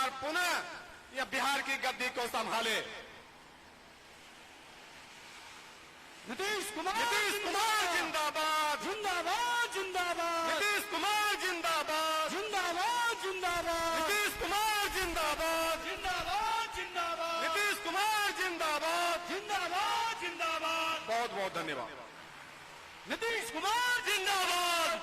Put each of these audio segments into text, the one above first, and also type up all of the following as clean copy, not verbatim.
बार पुनः यह बिहार की गद्दी को संभाले। नीतीश कुमार जिंदाबाद जिंदाबाद जिंदाबाद नीतीश कुमार जिंदाबाद जिंदाबाद जिंदाबाद नीतीश कुमार जिंदाबाद जिंदाबाद जिंदाबाद नीतीश कुमार जिंदाबाद जिंदाबाद जिंदाबाद बहुत बहुत धन्यवाद। नीतीश कुमार जिंदाबाद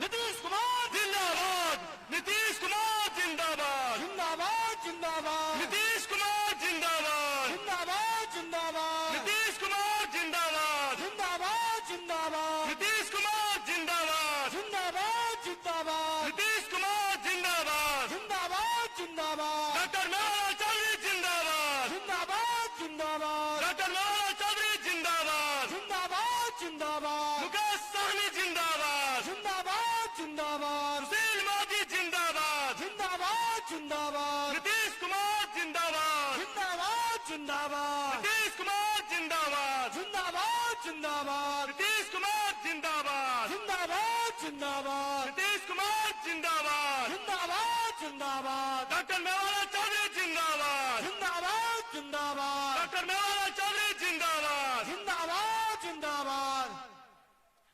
नीतीश कुमार जिंदाबाद नीतीश कुमार जिंदाबाद जिंदाबाद जिंदाबाद नीतीश कुमार जिंदाबाद जिंदाबाद जिंदाबाद नीतीश कुमार जिंदाबाद जिंदाबाद जिंदाबाद नीतीश कुमार जिंदाबाद जिंदाबाद जिंदाबाद नीतीश कुमार जिंदाबाद जिंदाबाद जिंदाबाद डॉक्टर मौलाना चौधरी जिंदाबाद जिंदाबाद जिंदाबाद डॉक्टर मौलाना चौधरी जिंदाबाद जिंदाबाद जिंदाबाद मुकेश सहनी जिंदाबाद जिंदाबाद जिंदाबाद सुशील मोदी जिंदाबाद जिंदाबाद जिंदाबाद नीतीश कुमार जिंदाबाद जिंदाबाद जिंदाबाद नीतीश कुमार जिंदाबाद जिंदाबाद जिंदाबाद नीतीश कुमार जिंदाबाद जिंदाबाद जिंदाबाद नीतीश कुमार जिंदाबाद जिंदाबाद जिंदाबाद डॉक्टर मौलाना चौधरी जिंदाबाद जिंदाबाद जिंदाबाद डॉक्टर मौलाना चौधरी जिंदाबाद जिंदाबाद जिंदाबाद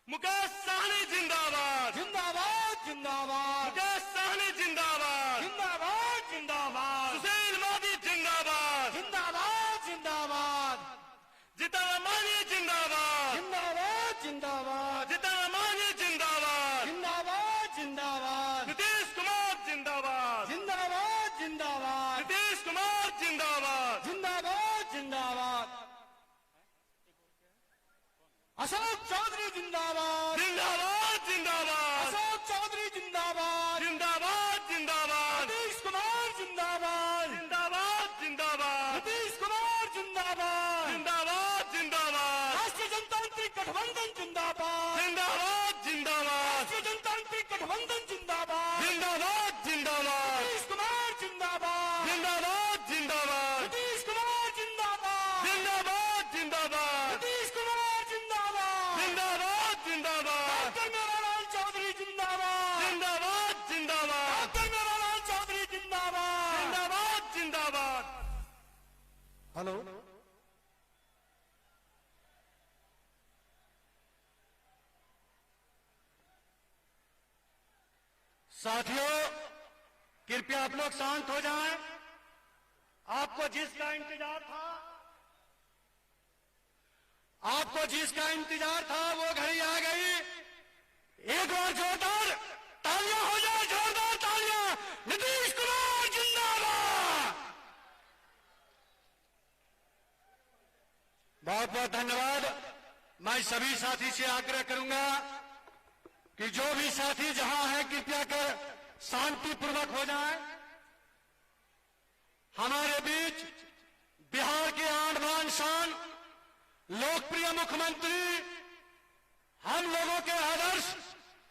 मुकेश सहनी जिंदाबाद जिंदाबाद जिंदाबाद मुकेश सहनी जिंदाबाद जिंदाबाद जिंदाबाद सुशील मोदी जिंदाबाद जिंदाबाद जिंदाबाद जीतन मांझी जिंदाबाद जिंदाबाद जिंदाबाद जीतन मांझी जिंदाबाद जिंदाबाद जिंदाबाद नीतीश कुमार जिंदाबाद जिंदाबाद जिंदाबाद नीतीश कुमार जिंदाबाद जिंदाबाद जिंदाबाद अशोक चौधरी जिंदाबाद जिंदाबाद जिंदाबाद अशोक चौधरी जिंदाबाद जिंदाबाद जिंदाबाद नीतीश कुमार जिंदाबाद जिंदाबाद जिंदाबाद नीतीश कुमार जिंदाबाद जिंदाबाद जिंदाबाद राष्ट्रीय जनतांत्रिक गठबंधन जिंदाबाद जिंदाबाद जिंदाबाद राष्ट्रीय जनतांत्रिक गठबंधन जिंदाबाद जिंदाबाद जिंदाबाद नीतीश कुमार जिंदाबाद जिंदाबाद जिंदाबाद नीतीश कुमार जिंदाबाद जिंदाबाद जिंदाबाद नीतीश कुमार जिंदाबाद जिंदाबाद जिंदाबाद डॉक्टर मेरालाल चौधरी जिंदाबाद जिंदाबाद जिंदाबाद डॉक्टर मेरालाल चौधरी जिंदाबाद जिंदाबाद जिंदाबाद। हेलो साथियों, कृपया आप लोग शांत हो जाएं। आपको जिसका इंतजार था वो घड़ी आ गई। एक बार जोरदार तालियां हो जाए, जोरदार तालियां। नीतीश कुमार जिंदाबाद। बहुत बहुत धन्यवाद। मैं सभी साथी से आग्रह करूंगा कि जो भी साथी जहां है कृपया कर शांतिपूर्वक हो जाएं। हमारे बीच बिहार के आन बान शान लोकप्रिय मुख्यमंत्री, हम लोगों के आदर्श,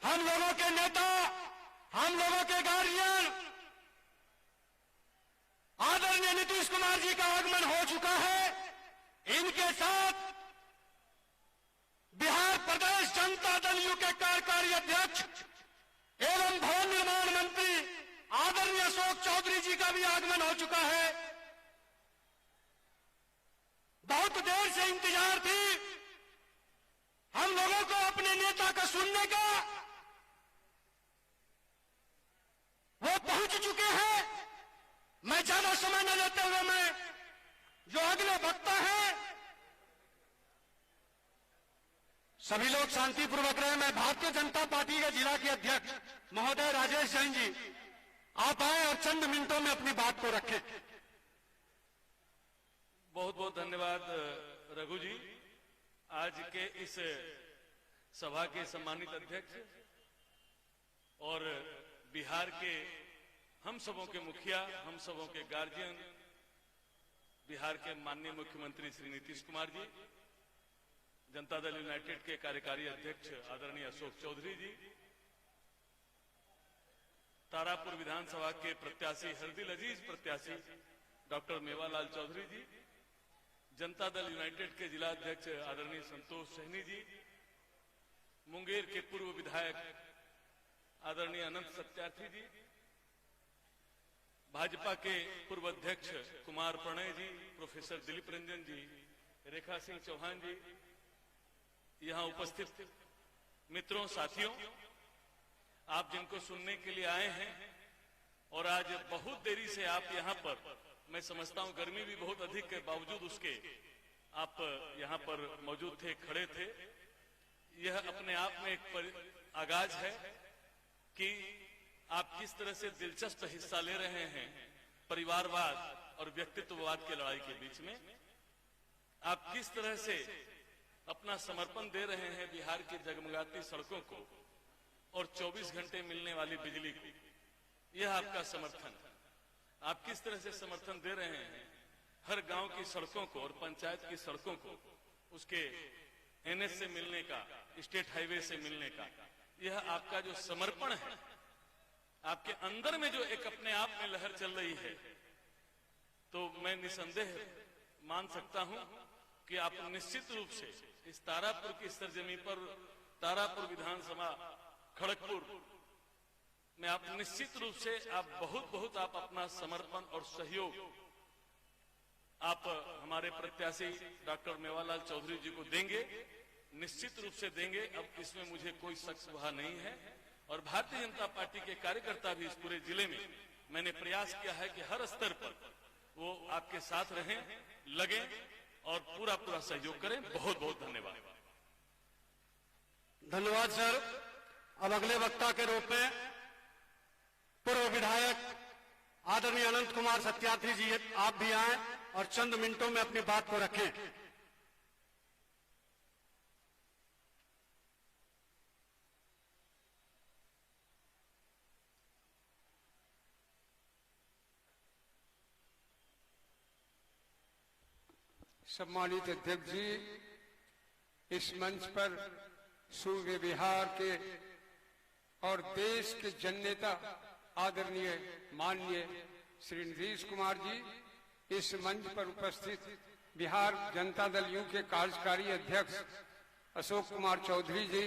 हम लोगों के नेता, हम लोगों के गार्जियन आदरणीय नीतीश कुमार जी का आगमन हो चुका है। इनके साथ बिहार प्रदेश जनता दल यू के कार्यकारी अध्यक्ष एवं भवन निर्माण मंत्री आदरणीय अशोक चौधरी जी का भी आगमन हो चुका है। बहुत देर से इंतजार थी हम लोगों को अपने नेता का सुनने का। वो पहुंच चुके हैं। मैं ज्यादा समय न लेते हुए मैं जो अगले वक्ता हैं सभी लोग शांतिपूर्वक रहे। मैं भारतीय जनता पार्टी के जिला के अध्यक्ष महोदय राजेश जैन जी, आप आए और चंद मिनटों में अपनी बात को रखें। बहुत बहुत धन्यवाद रघु जी। आज के इस सभा के सम्मानित अध्यक्ष और बिहार के हम सबों के मुखिया, हम सबों के गार्जियन, बिहार के माननीय मुख्यमंत्री श्री नीतीश कुमार जी, जनता दल यूनाइटेड के कार्यकारी अध्यक्ष आदरणीय अशोक चौधरी जी, तारापुर विधानसभा के प्रत्याशी हरदिल अजीज प्रत्याशी डॉक्टर मेवालाल चौधरी जी, जनता दल यूनाइटेड के जिला अध्यक्ष आदरणीय संतोष सहनी जी, मुंगेर के पूर्व विधायक आदरणीय अनंत सत्यार्थी जी, भाजपा के पूर्व अध्यक्ष कुमार प्रणय जी, प्रोफेसर दिलीप रंजन जी, रेखा सिंह चौहान जी, यहां उपस्थित मित्रों, साथियों, आप जिनको सुनने के लिए आए हैं और आज बहुत देरी से आप यहां पर, मैं समझता हूं गर्मी भी बहुत अधिक के बावजूद उसके आप यहां पर मौजूद थे, खड़े थे। यह अपने आप में एक आगाज है कि आप किस तरह से दिलचस्प हिस्सा ले रहे हैं परिवारवाद और व्यक्तित्ववाद की लड़ाई के बीच में। आप किस तरह से अपना समर्पण दे रहे हैं बिहार की जगमगाती सड़कों को और 24 घंटे मिलने वाली बिजली को। यह आपका समर्थन है। आप किस तरह से समर्थन दे रहे हैं हर गांव की सड़कों को और पंचायत की सड़कों को, उसके एनएच से मिलने का, स्टेट हाईवे से मिलने का। यह आपका जो समर्पण है, आपके अंदर में जो एक अपने आप में लहर चल रही है, तो मैं निसंदेह मान सकता हूं कि आप निश्चित रूप से इस तारापुर की सरजमी पर, तारापुर विधानसभा खड़गपुर में आप निश्चित रूप से आप बहुत आप अपना समर्पण और सहयोग आप हमारे प्रत्याशी डॉक्टर मेवालाल चौधरी जी को देंगे, निश्चित रूप से देंगे। अब इसमें मुझे कोई शक शुबा नहीं है। और भारतीय जनता पार्टी के कार्यकर्ता भी इस पूरे जिले में मैंने प्रयास किया है कि हर स्तर पर वो आपके साथ रहें, लगे और पूरा सहयोग करें। बहुत धन्यवाद। धन्यवाद सर। अब अगले वक्ता के रूप में पूर्व विधायक आदरणीय अनंत कुमार सत्यार्थी जी, आप भी आए और चंद मिनटों में अपनी बात को रखें। सम्मानित अध्यक्ष जी, इस मंच पर सूबे बिहार के और देश के जननेता आदरणीय माननीय श्री नीतीश कुमार जी, इस मंच पर उपस्थित बिहार जनता दल यू के कार्यकारी अध्यक्ष अशोक कुमार चौधरी जी,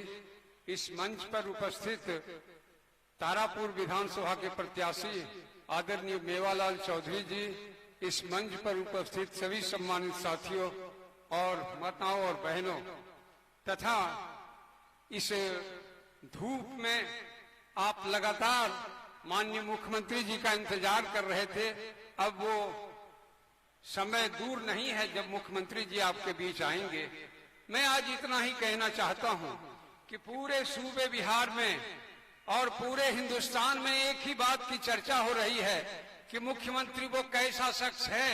इस मंच पर उपस्थित तारापुर विधानसभा के प्रत्याशी आदरणीय मेवालाल चौधरी जी, इस मंच पर उपस्थित सभी सम्मानित साथियों और माताओं और बहनों, तथा इस धूप में आप लगातार माननीय मुख्यमंत्री जी का इंतजार कर रहे थे। अब वो समय दूर नहीं है जब मुख्यमंत्री जी आपके बीच आएंगे। मैं आज इतना ही कहना चाहता हूं कि पूरे सूबे बिहार में और पूरे हिंदुस्तान में एक ही बात की चर्चा हो रही है कि मुख्यमंत्री वो कैसा शख्स है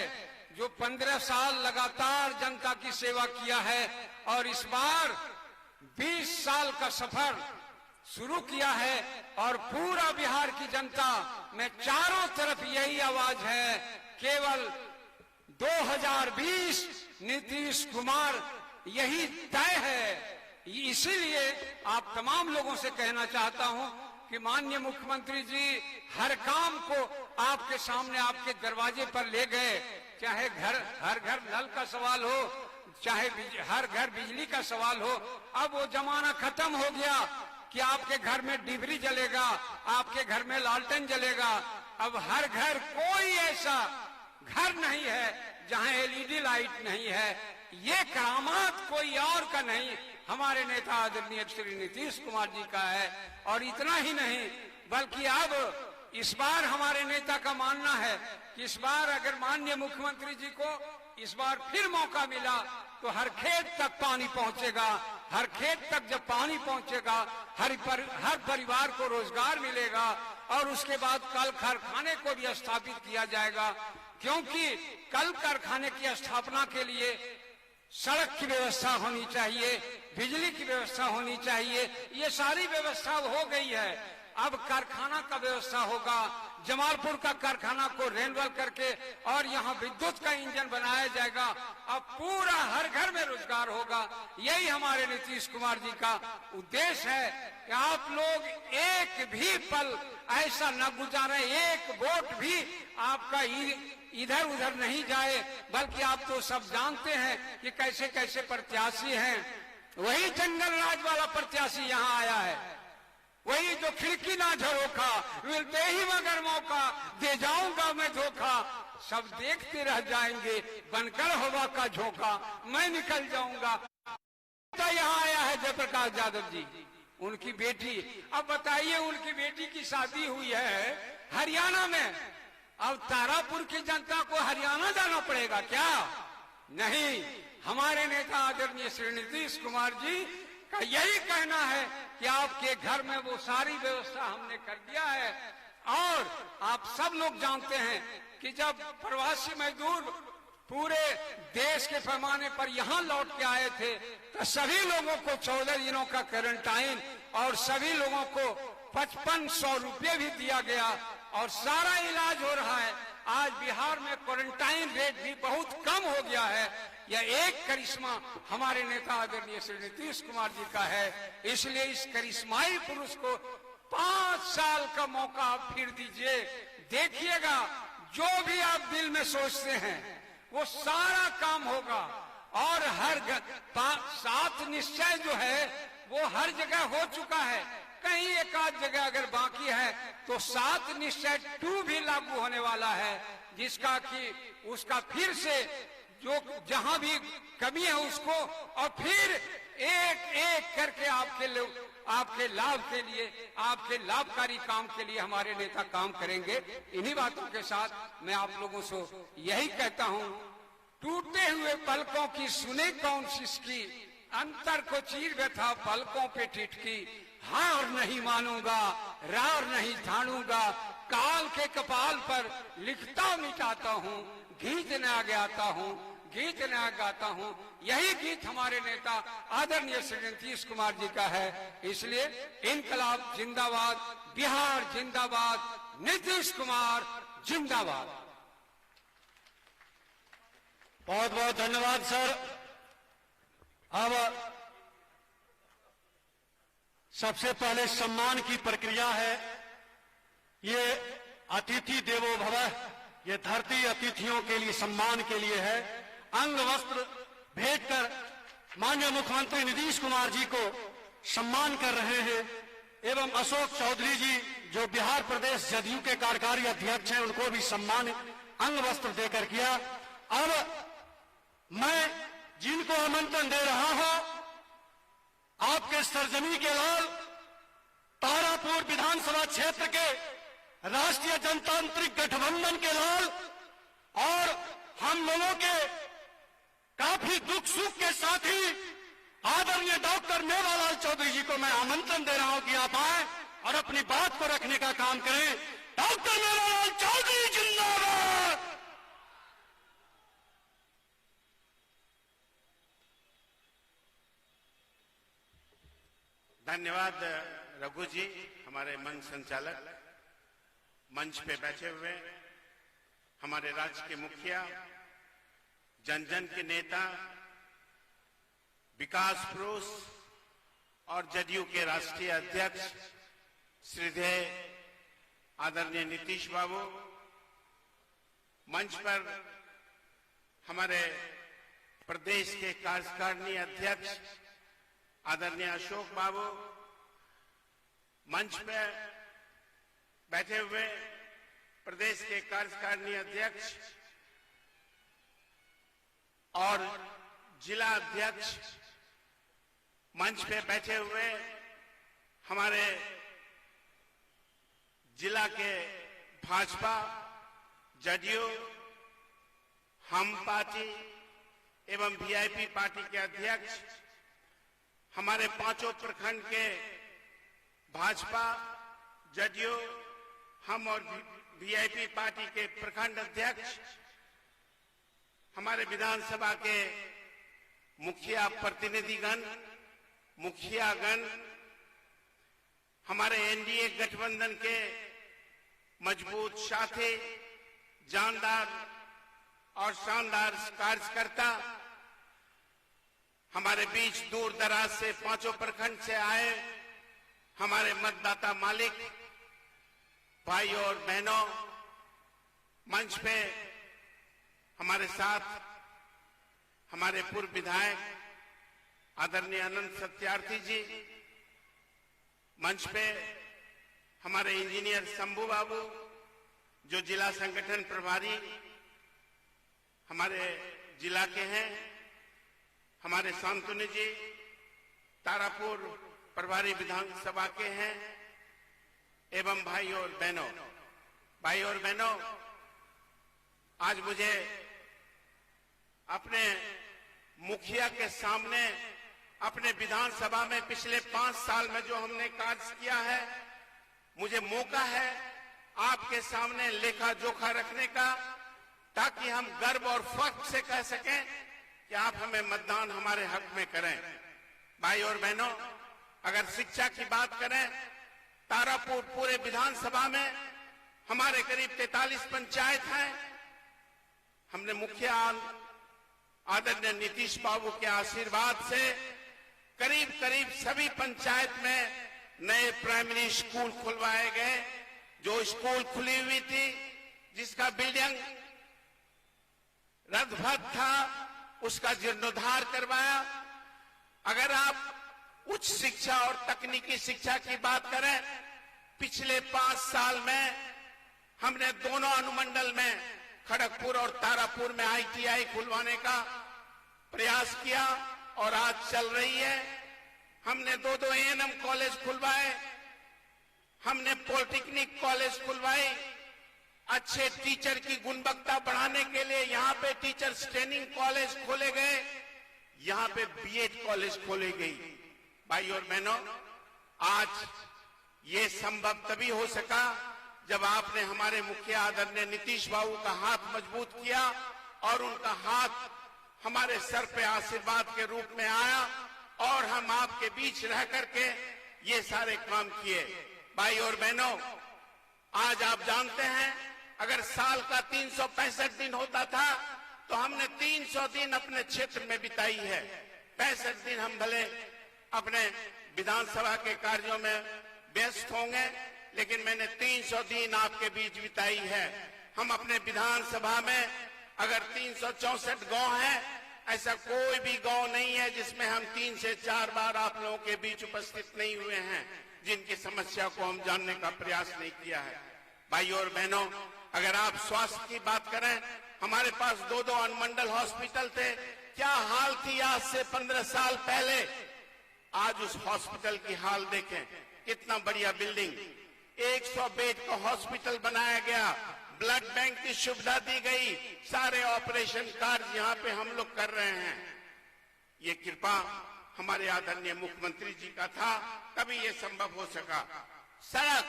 जो 15 साल लगातार जनता की सेवा किया है और इस बार 20 साल का सफर शुरू किया है और पूरा बिहार की जनता में चारों तरफ यही आवाज है, केवल 2020 नीतीश कुमार, यही तय है। इसीलिए आप तमाम लोगों से कहना चाहता हूं कि माननीय मुख्यमंत्री जी हर काम को आपके सामने, आपके दरवाजे पर ले गए। चाहे हर घर नल का सवाल हो, चाहे हर घर बिजली का सवाल हो। अब वो जमाना खत्म हो गया कि आपके घर में डिबरी जलेगा, आपके घर में लालटेन जलेगा। अब हर घर, कोई ऐसा घर नहीं है जहां एलईडी लाइट नहीं है। ये करामात कोई और का नहीं, हमारे नेता आदरणीय श्री नीतीश कुमार जी का है। और इतना ही नहीं, बल्कि अब इस बार हमारे नेता का मानना है कि इस बार अगर माननीय मुख्यमंत्री जी को इस बार फिर मौका मिला तो हर खेत तक पानी पहुंचेगा। हर खेत तक जब पानी पहुंचेगा, हर परिवार को रोजगार मिलेगा और उसके बाद कल कारखाने को भी स्थापित किया जाएगा। क्योंकि कल कारखाने की स्थापना के लिए सड़क की व्यवस्था होनी चाहिए, बिजली की व्यवस्था होनी चाहिए। ये सारी व्यवस्था हो गई है। अब कारखाना का व्यवस्था होगा। जमालपुर का कारखाना को रेनवल करके और यहाँ विद्युत का इंजन बनाया जाएगा। अब पूरा हर घर में रोजगार होगा। यही हमारे नीतीश कुमार जी का उद्देश्य है कि आप लोग एक भी पल ऐसा न गुजारे, एक वोट भी आपका इधर उधर नहीं जाए। बल्कि आप तो सब जानते हैं कि कैसे कैसे प्रत्याशी हैं। वही जंगल राज वाला प्रत्याशी यहाँ आया है, वही जो खिड़की ना झरोखा, मिलते ही मगर मौका, दे जाऊंगा मैं धोखा, सब देखते रह जाएंगे बनकर हवा का झोंका, मैं निकल जाऊंगा। तो यहाँ आया है जयप्रकाश यादव जी, उनकी बेटी। अब बताइए, उनकी बेटी की शादी हुई है हरियाणा में, अब तारापुर की जनता को हरियाणा जाना पड़ेगा क्या? नहीं, हमारे नेता आदरणीय श्री नीतीश कुमार जी का यही कहना है कि आपके घर में वो सारी व्यवस्था हमने कर दिया है। और आप सब लोग जानते हैं कि जब प्रवासी मजदूर पूरे देश के पैमाने पर यहाँ लौट के आए थे तो सभी लोगों को 14 दिनों का क्वारंटाइन और सभी लोगों को 5500 रुपये भी दिया गया और सारा इलाज हो रहा है। आज बिहार में क्वारंटाइन रेट भी बहुत कम हो गया है। यह एक करिश्मा हमारे नेता आदरणीय श्री नीतीश कुमार जी का है। इसलिए इस करिश्माई पुरुष को 5 साल का मौका आप फिर दीजिए, देखिएगा जो भी आप दिल में सोचते हैं वो सारा काम होगा। और हर 7 निश्चय जो है वो हर जगह हो चुका है, कहीं एक आध जगह अगर बाकी है तो 7 निश्चय 2 भी लागू होने वाला है, जिसका कि उसका फिर से जो जहां भी कमी है उसको और फिर एक एक करके आपके लाभ के लिए, आपके लाभकारी काम के लिए हमारे नेता काम करेंगे। इन्हीं बातों के साथ मैं आप लोगों से यही कहता हूं, टूटे हुए पलकों की सुने कौन सिसकी, अंतर को चीर व्यथा पलकों पे टिटकी, हार नहीं मानूंगा रार नहीं ठानूंगा, काल के कपाल पर लिखता मिटाता हूँ, गीत नया गाता हूँ, गीत नया गाता हूँ। यही गीत हमारे नेता आदरणीय श्री नीतीश कुमार जी का है। इसलिए इनकलाब जिंदाबाद, बिहार जिंदाबाद, नीतीश कुमार जिंदाबाद। बहुत बहुत धन्यवाद सर। अब सबसे पहले सम्मान की प्रक्रिया है। ये अतिथि देवो भवः, ये धरती अतिथियों के लिए सम्मान के लिए है। अंग वस्त्र भेंट कर माननीय मुख्यमंत्री नीतीश कुमार जी को सम्मान कर रहे हैं एवं अशोक चौधरी जी जो बिहार प्रदेश जदयू के कार्यकारी अध्यक्ष हैं उनको भी सम्मान अंग वस्त्र देकर किया। अब मैं जिनको आमंत्रण दे रहा हूं, आपके सरजमी के लाल तारापुर विधानसभा क्षेत्र के राष्ट्रीय जनतांत्रिक गठबंधन के लाल और हम लोगों के काफी दुख सुख के साथी आदरणीय डॉक्टर मेवालाल चौधरी जी को मैं आमंत्रण दे रहा हूं कि आप आए और अपनी बात को रखने का काम करें। डॉक्टर मेवालाल चौधरी जिंदाबाद। धन्यवाद रघु जी, हमारे मंच संचालक। मंच पे बैठे हुए हमारे राज्य के मुखिया, जन जन के नेता, विकास पुरुष और जदयू के राष्ट्रीय अध्यक्ष श्रीधेय आदरणीय नीतीश बाबू, मंच पर हमारे प्रदेश के कार्यकारिणी अध्यक्ष आदरणीय अशोक बाबू, मंच पे बैठे हुए प्रदेश के कार्यकारिणी अध्यक्ष और जिला अध्यक्ष, मंच पे बैठे हुए हमारे जिला के भाजपा, जदयू, हम पार्टी एवं वीआईपी पार्टी के अध्यक्ष, हमारे 5 प्रखंड के भाजपा, जदयू, हम और वीआईपी पार्टी के प्रखंड अध्यक्ष, हमारे विधानसभा के मुखिया प्रतिनिधिगण, मुखियागण, हमारे एनडीए गठबंधन के मजबूत साथी, जानदार और शानदार कार्यकर्ता, हमारे बीच दूर दराज से 5 प्रखंड से आए हमारे मतदाता मालिक, भाई और बहनों, मंच पे हमारे साथ हमारे पूर्व विधायक आदरणीय अनंत सत्यार्थी जी, मंच पे हमारे इंजीनियर शंभू बाबू जो जिला संगठन प्रभारी हमारे जिला के हैं, हमारे शांतनु जी तारापुर प्रभारी विधानसभा के हैं, एवं भाई और बहनों, आज मुझे अपने मुखिया के सामने अपने विधानसभा में पिछले 5 साल में जो हमने कार्य किया है, मुझे मौका है आपके सामने लेखा जोखा रखने का, ताकि हम गर्व और फख्र से कह सकें कि आप हमें मतदान हमारे हक में करें। भाई और बहनों, अगर शिक्षा की बात करें, तारापुर पूरे विधानसभा में हमारे करीब 43 पंचायत हैं। हमने मुखिया आदरणीय नीतीश बाबू के आशीर्वाद से करीब सभी पंचायत में नए प्राइमरी स्कूल खुलवाए गए। जो स्कूल खुली हुई थी, जिसका बिल्डिंग रद्द था, उसका जीर्णोद्धार करवाया। अगर आप उच्च शिक्षा और तकनीकी शिक्षा की बात करें, पिछले 5 साल में हमने दोनों अनुमंडल में खड़गपुर और तारापुर में ITI खुलवाने का प्रयास किया और आज चल रही है। हमने 2 A&M कॉलेज खुलवाए, हमने पॉलिटेक्निक कॉलेज खुलवाई। अच्छे टीचर की गुणवत्ता बढ़ाने के लिए यहाँ पे टीचर्स ट्रेनिंग कॉलेज खोले गए, यहाँ पे B.Ed कॉलेज खोली गई। भाई और बहनों, आज ये संभव तभी हो सका जब आपने हमारे मुखिया आदरणीय नीतीश बाबू का हाथ मजबूत किया और उनका हाथ हमारे सर पे आशीर्वाद के रूप में आया और हम आपके बीच रह करके ये सारे काम किए। भाई और बहनों, आज आप जानते हैं, अगर साल का 365 दिन होता था तो हमने 300 दिन अपने क्षेत्र में बिताई है। 65 दिन हम भले अपने विधानसभा के कार्यों में व्यस्त होंगे, लेकिन मैंने 300 दिन आपके बीच बिताई है। हम अपने विधानसभा में अगर 364 गांव हैं, ऐसा कोई भी गांव नहीं है जिसमें हम 3 से 4 बार आप लोगों के बीच उपस्थित नहीं हुए हैं, जिनकी समस्या को हम जानने का प्रयास नहीं किया है। भाई और बहनों, अगर आप स्वास्थ्य की बात करें, हमारे पास 2 अनुमंडल हॉस्पिटल थे। क्या हाल थी आज से 15 साल पहले, आज उस हॉस्पिटल की हाल देखें। कितना बढ़िया बिल्डिंग, 100 बेड का हॉस्पिटल बनाया गया, ब्लड बैंक की सुविधा दी गई, सारे ऑपरेशन कार्य यहाँ पे हम लोग कर रहे हैं। ये कृपा हमारे आदरणीय मुख्यमंत्री जी का था, तभी ये संभव हो सका। सड़क,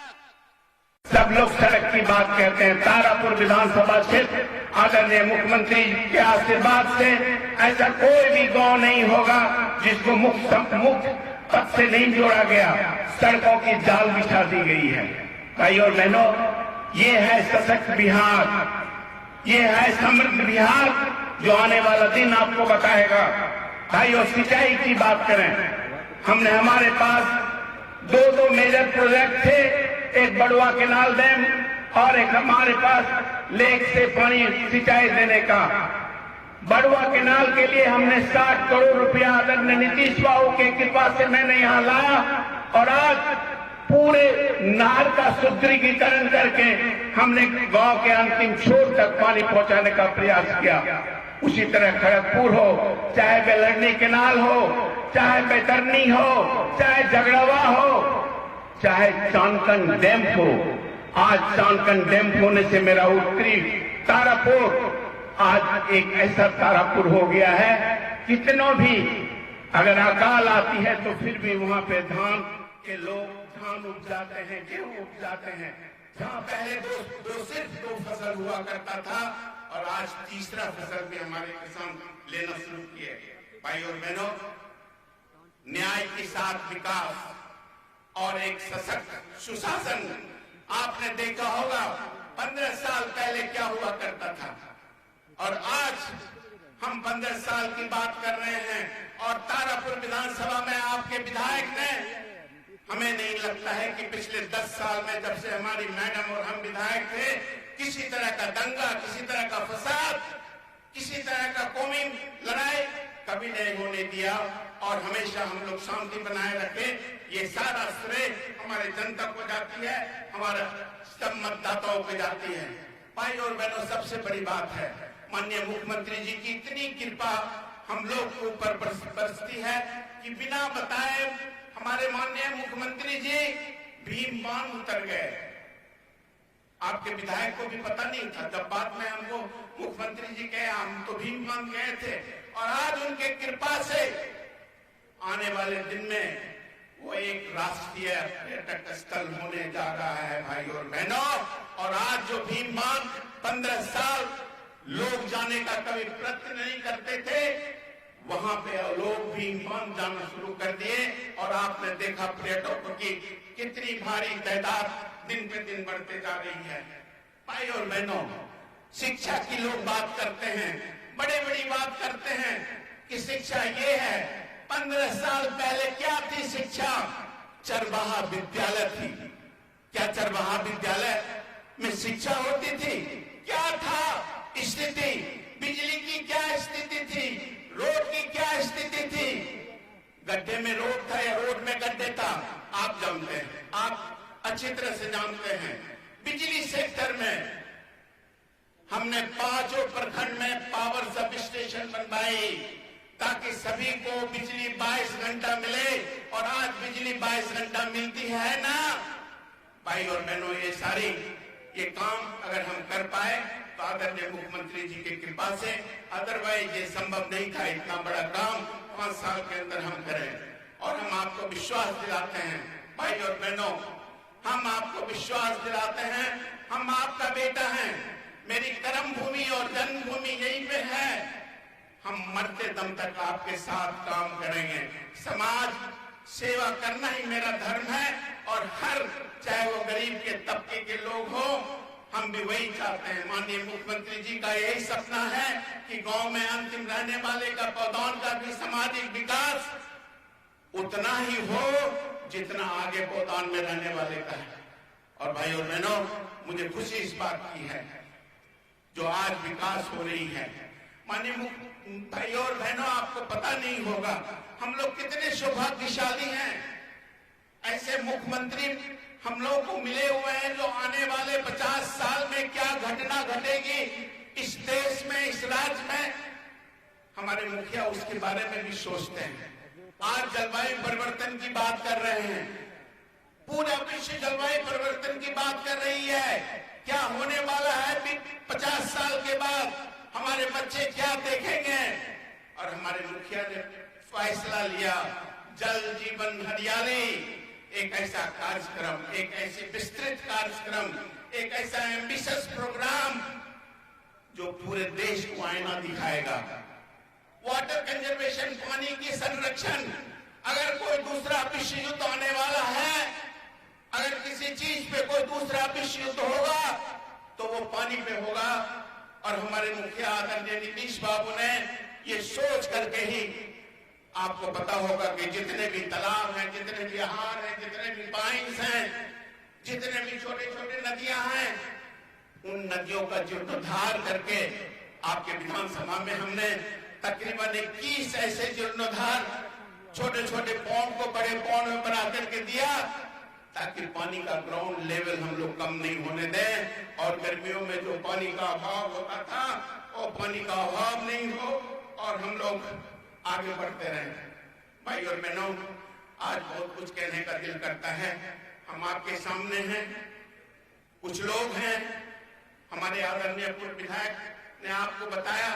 सब लोग सड़क की बात कहते हैं। तारापुर विधानसभा क्षेत्र आदरणीय मुख्यमंत्री के आशीर्वाद से ऐसा कोई भी गांव नहीं होगा जिसको मुख्य पथ से नहीं जोड़ा गया। सड़कों की जाल बिछा दी गई है। भाई और बहनों, ये है सशक्त बिहार, ये है समृद्ध बिहार, जो आने वाला दिन आपको बताएगा। भाई और सिंचाई की बात करें, हमने हमारे पास 2 मेजर प्रोजेक्ट थे, एक बड़ुआ केनाल डैम और एक हमारे पास लेक से पानी सिंचाई देने का। बड़ुआ केनाल के लिए हमने 60 करोड़ रुपया आदरणीय नीतीश बाबू के कृपा से मैंने यहाँ लाया और आज पूरे नहर का सुदृढ़ीकरण करके हमने गांव के अंतिम छोर तक पानी पहुंचाने का प्रयास किया। उसी तरह खड़गपुर हो, चाहे बेलडनी केनाल हो, चाहे बैतरनी हो, चाहे झगड़ावा हो, चाहे चांदकन डैम हो। आज चांदकन डैम होने से मेरा उत्तरी तारापुर आज एक ऐसा तारापुर हो गया है, कितनों भी अगर अकाल आती है तो फिर भी वहां पे धान के लोग धान उपजाते हैं, गेहूं उपजाते हैं। जहां पहले सिर्फ 2 फसल हुआ करता था और आज तीसरा फसल भी हमारे किसान लेना शुरू किए। भाई और बहनों, न्याय के साथ विकास और एक सशक्त सुशासन, आपने देखा होगा 15 साल पहले क्या हुआ करता था और आज हम 15 साल की बात कर रहे हैं। और तारापुर विधानसभा में आपके विधायक ने, हमें नहीं लगता है कि पिछले 10 साल में जब से हमारी मैडम और हम विधायक थे, किसी तरह का दंगा, किसी तरह का फसाद, किसी तरह का कौमी लड़ाई कभी नहीं होने दिया और हमेशा हम लोग शांति बनाए रखे। ये सारा श्रेय हमारे जनता को जाती है, हमारे सब मतदाताओं को जाती है। भाई और बहनों, सबसे बड़ी बात है माननीय मुख्यमंत्री जी की इतनी कृपा हम लोग के ऊपर बरसती है कि बिना बताए हमारे माननीय मुख्यमंत्री जी भीम बांध उतर गए। आपके विधायक को भी पता नहीं था, जब बाद में हमको मुख्यमंत्री जी कहे हम तो भीम बांध गए थे। और आज उनके कृपा से आने वाले दिन में वो एक राष्ट्रीय पर्यटक स्थल होने जा रहा है भाई और बहनों। और आज जो भीम बांध 15 साल लोग जाने का कभी प्रयत्न नहीं करते थे, वहां पे लोग भीम बांध जाना शुरू कर दिए। और आपने देखा पर्यटकों की कितनी भारी तादाद दिन पे दिन बढ़ते जा रही है। भाई और बहनों, शिक्षा की लोग बात करते हैं, बड़े बड़ी बात करते हैं कि शिक्षा ये है। 15 साल पहले क्या थी शिक्षा? चरवाहा विद्यालय थी। क्या चरवाहा विद्यालय में शिक्षा होती थी? क्या था स्थिति? बिजली की क्या स्थिति थी? रोड की क्या स्थिति थी? गड्ढे में रोड था या रोड में गड्ढे था? आप जानते हैं, आप अच्छी तरह से जानते हैं। बिजली सेक्टर में हमने 5 प्रखंड में पावर सब स्टेशन बनवाई ताकि सभी को बिजली 22 घंटा मिले। और आज बिजली 22 घंटा मिलती है ना भाई और बहनों। ये काम अगर हम कर पाए तो आदरणीय मुख्यमंत्री जी की कृपा से, अदरवाइज ये संभव नहीं था इतना बड़ा काम 5 साल के अंदर हम करें। और हम आपको विश्वास दिलाते हैं भाई और बहनों, हम आपको विश्वास दिलाते हैं, हम आपका बेटा हैं। मेरी कर्म भूमि और जन्मभूमि यहीं पे है। हम मरते दम तक आपके साथ काम करेंगे। समाज सेवा करना ही मेरा धर्म है। और हर, चाहे वो गरीब के तबके के लोग हो, हम भी वही चाहते हैं। माननीय मुख्यमंत्री जी का यही सपना है कि गांव में अंतिम रहने वाले का पौधौन का भी सामाजिक विकास उतना ही हो जितना आगे पौधौन में रहने वाले का है। और भाई और बहनों, मुझे खुशी इस बात की है जो आज विकास हो रही है। माननीय भाई और बहनों, आपको पता नहीं होगा हम लोग कितने सौभाग्यशाली हैं। ऐसे मुख्यमंत्री हम लोग को मिले हुए हैं जो आने वाले 50 साल में क्या घटना घटेगी इस देश में, इस राज्य में, हमारे मुखिया उसके बारे में भी सोचते हैं। आज जलवायु परिवर्तन की बात कर रहे हैं, पूरा विश्व जलवायु परिवर्तन की बात कर रही है। क्या होने वाला है 50 साल के बाद? हमारे बच्चे क्या देखेंगे? और हमारे मुखिया ने फैसला लिया, जल जीवन हरियाली, एक ऐसा कार्यक्रम, एक ऐसी विस्तृत कार्यक्रम, एक ऐसा एम्बिशियस प्रोग्राम जो पूरे देश को आईना दिखाएगा। वाटर कंजर्वेशन, पानी की संरक्षण। अगर कोई दूसरा विश्व युद्ध आने वाला है, अगर किसी चीज पे कोई दूसरा विश्व युद्ध होगा तो वो पानी पे होगा। और हमारे मुखिया आदरणीय नीतीश बाबू ने ये सोच करके ही, आपको पता होगा कि जितने भी तालाब हैं, जितने भी हार हैं, जितने भी पाइन्स हैं, जितने भी छोटे छोटे नदियां हैं, उन नदियों का जीर्णोद्धार करके आपके विधानसभा में हमने तकरीबन 21 ऐसे जीर्णोद्धार छोटे छोटे पौंड को बड़े पौंड में बना करके दिया ताकि पानी का ग्राउंड लेवल हम लोग कम नहीं होने दें। और गर्मियों में जो पानी का अभाव होता था वो पानी का अभाव नहीं हो और हम लोग आगे बढ़ते रहे। भाई और बहनों, आज बहुत कुछ कहने का दिल करता है। हम आपके सामने हैं, कुछ लोग हैं, हमारे आदरणीय पूर्व विधायक ने आपको बताया,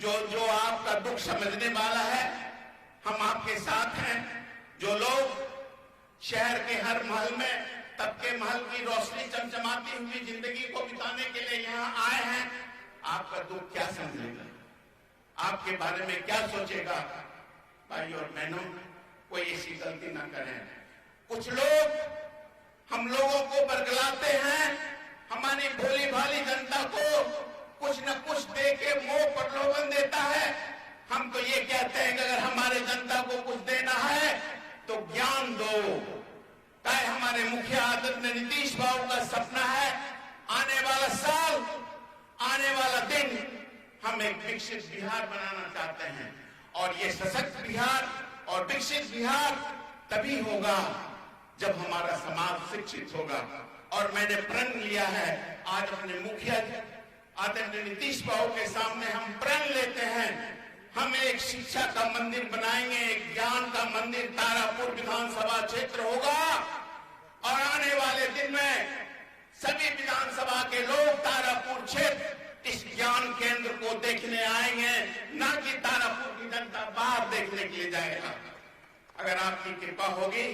जो आपका दुख समझने वाला है, हम आपके साथ हैं। जो लोग शहर के हर महल में तबके महल की रोशनी चमचमाती हुई जिंदगी को बिताने के लिए यहाँ आए हैं, आपका दुख क्या समझेगा, आपके बारे में क्या सोचेगा? भाई और बहनों, कोई ऐसी गलती ना करें। कुछ लोग हम लोगों को बरगलाते हैं, हमारी भोली भाली जनता को कुछ न कुछ दे के मोह प्रलोभन देता है। हम तो ये कहते हैं कि अगर हमारे जनता को कुछ देना है तो ज्ञान दो। चाहे हमारे मुखिया आदरणीय नीतीश बाबू का सपना है, आने वाला साल, आने वाला दिन हम एक विकसित बिहार बनाना चाहते हैं। और ये सशक्त बिहार और विकसित बिहार तभी होगा जब हमारा समाज शिक्षित होगा, और मैंने प्रण लिया है, आज अपने मुखिया आदरणीय नीतीश बाबू के सामने हम प्रण लेते हैं, हम एक शिक्षा का मंदिर बनाएंगे, एक ज्ञान का मंदिर तारापुर विधानसभा क्षेत्र होगा और आने वाले दिन में सभी विधानसभा के लोग तारापुर क्षेत्र इस ज्ञान केंद्र को देखने आएंगे, न कि तारापुर की जनता बाहर देखने के लिए जाएगा। अगर आपकी कृपा होगी,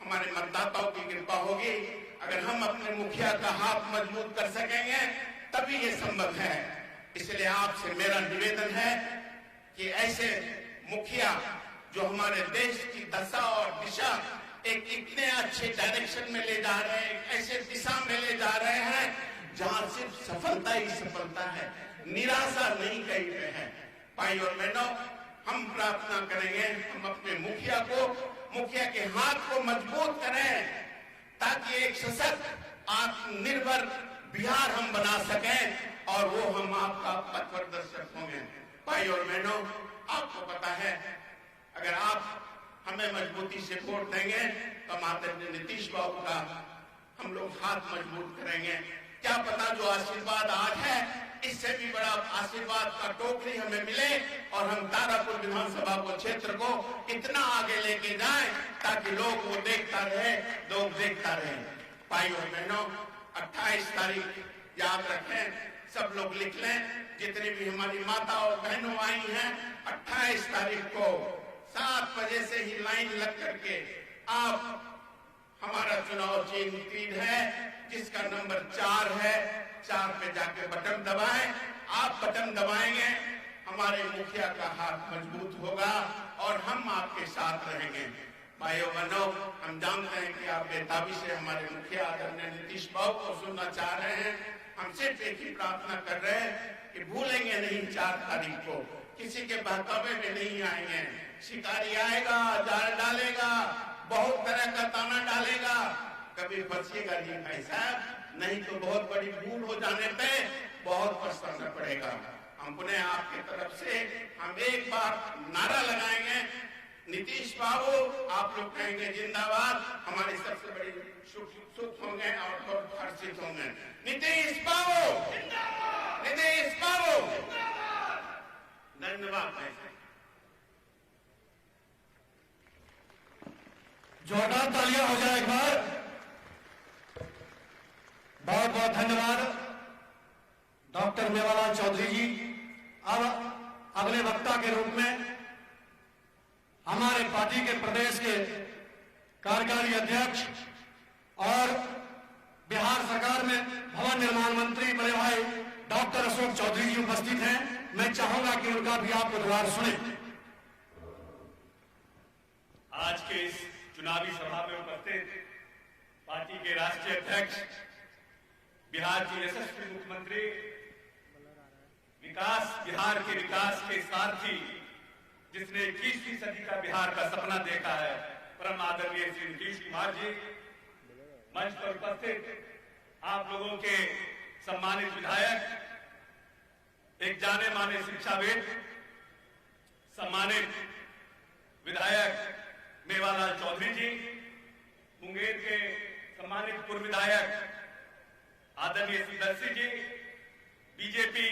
हमारे मतदाताओं की कृपा होगी, अगर हम अपने मुखिया का हाथ मजबूत कर सकेंगे तभी ये संभव है। इसलिए आपसे मेरा निवेदन है कि ऐसे मुखिया जो हमारे देश की दशा और दिशा एक इतने अच्छे डायरेक्शन में ले जा रहे हैं, ऐसे दिशा में ले जा रहे हैं जहां सिर्फ सफलता ही सफलता है, निराशा नहीं कहीं पे है। भाई और बहनों, हम प्रार्थना करेंगे, हम अपने मुखिया के हाथ को मजबूत करें ताकि एक सशक्त आत्मनिर्भर बिहार हम बना सकें और वो हम आपका पथ प्रदर्शक होंगे। भाई और बहनों, आपको पता है अगर आप हमें मजबूती से वोट देंगे तो हम आदरणीय नीतीश बाबू का हम लोग हाथ मजबूत करेंगे। क्या पता जो आशीर्वाद आज है इससे भी बड़ा आशीर्वाद का टोकरी हमें मिले और हम तारापुर विधानसभा को क्षेत्र को इतना आगे लेके जाएं ताकि लोग वो देखता रहे, लोग देखता रहे। भाई और बहनों, 28 तारीख याद रखें, सब लोग लिख लें, जितनी भी हमारी माता और बहनों आई हैं, 28 तारीख को 7 बजे से ही लाइन लग करके आप हमारा चुनाव चिन्ह तीर है जिसका नंबर 4 है, 4 पे जाके बटन दबाएं। आप बटन दबाएंगे, हमारे मुखिया का हाथ मजबूत होगा और हम आपके साथ रहेंगे। भाइयों बहनों, हम जानते हैं कि आप बेताबी से हमारे मुखिया आदरणीय नीतीश बाबू को सुनना चाह रहे हैं। हम सिर्फ एक ही प्रार्थना कर रहे हैं कि भूलेंगे नहीं 4 तारीख को, किसी के बहकावे में नहीं आएंगे। शिकारी आएगा, जाल डालेगा, बहुत तरह का ताना डालेगा, कभी फंसिएगा नहीं भाई साहब, नहीं तो बहुत बड़ी भूल हो जाने पे बहुत पछताना पड़ेगा। हम पुनः आपकी तरफ से हम एक बार नारा लगाएंगे, नीतीश बाबू, आप लोग कहेंगे जिंदाबाद, हमारी सबसे बड़ी सुख होंगे और बहुत हर्षित होंगे। नीतीश बाबू, नीतीश बाबू, धन्यवाद। जोरदार तालियां हो जाए एक बार। बहुत बहुत धन्यवाद डॉक्टर मेवालाल चौधरी जी। अब अगले वक्ता के रूप में हमारे पार्टी के प्रदेश के कार्यकारी अध्यक्ष और बिहार सरकार में भवन निर्माण मंत्री बड़े भाई डॉक्टर अशोक चौधरी जी उपस्थित हैं। मैं चाहूंगा कि उनका भी आप उद्गार सुने। आज के इस चुनावी सभा में उपस्थित पार्टी के राष्ट्रीय अध्यक्ष, बिहार के यशस्वी मुख्यमंत्री, बिहार के विकास के सारथी, जिसने 21वीं सदी का बिहार का सपना देखा है, परम आदरणीय श्री नीतीश कुमार जी, मंच पर उपस्थित आप लोगों के सम्मानित विधायक, एक जाने माने शिक्षाविद, सम्मानित विधायक मेवालाल चौधरी जी, मुंगेर के सम्मानित पूर्व विधायक आदरणीय सुदर्शी जी, बीजेपी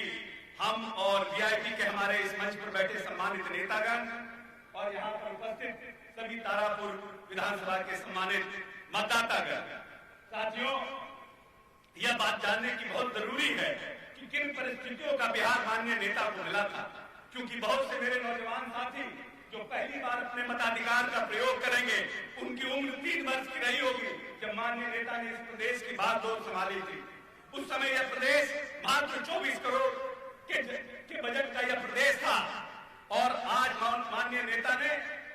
हम और वीआईपी के हमारे इस मंच पर बैठे सम्मानित नेतागण और यहाँ पर उपस्थित सभी तारापुर विधानसभा के सम्मानित मतदातागण। साथियों, यह बात जानने की बहुत जरूरी है कि किन परिस्थितियों का बिहार माननीय नेता को मिला था, क्योंकि बहुत से मेरे नौजवान साथी जो पहली बार अपने मताधिकार का प्रयोग करेंगे, उनकी उम्र 3 वर्ष की रही होगी जब माननीय नेता ने इस प्रदेश की बागडोर संभाली थी। उस समय यह प्रदेश मात्र 24 करोड़ के बजट का यह प्रदेश था और आज माननीय नेता ने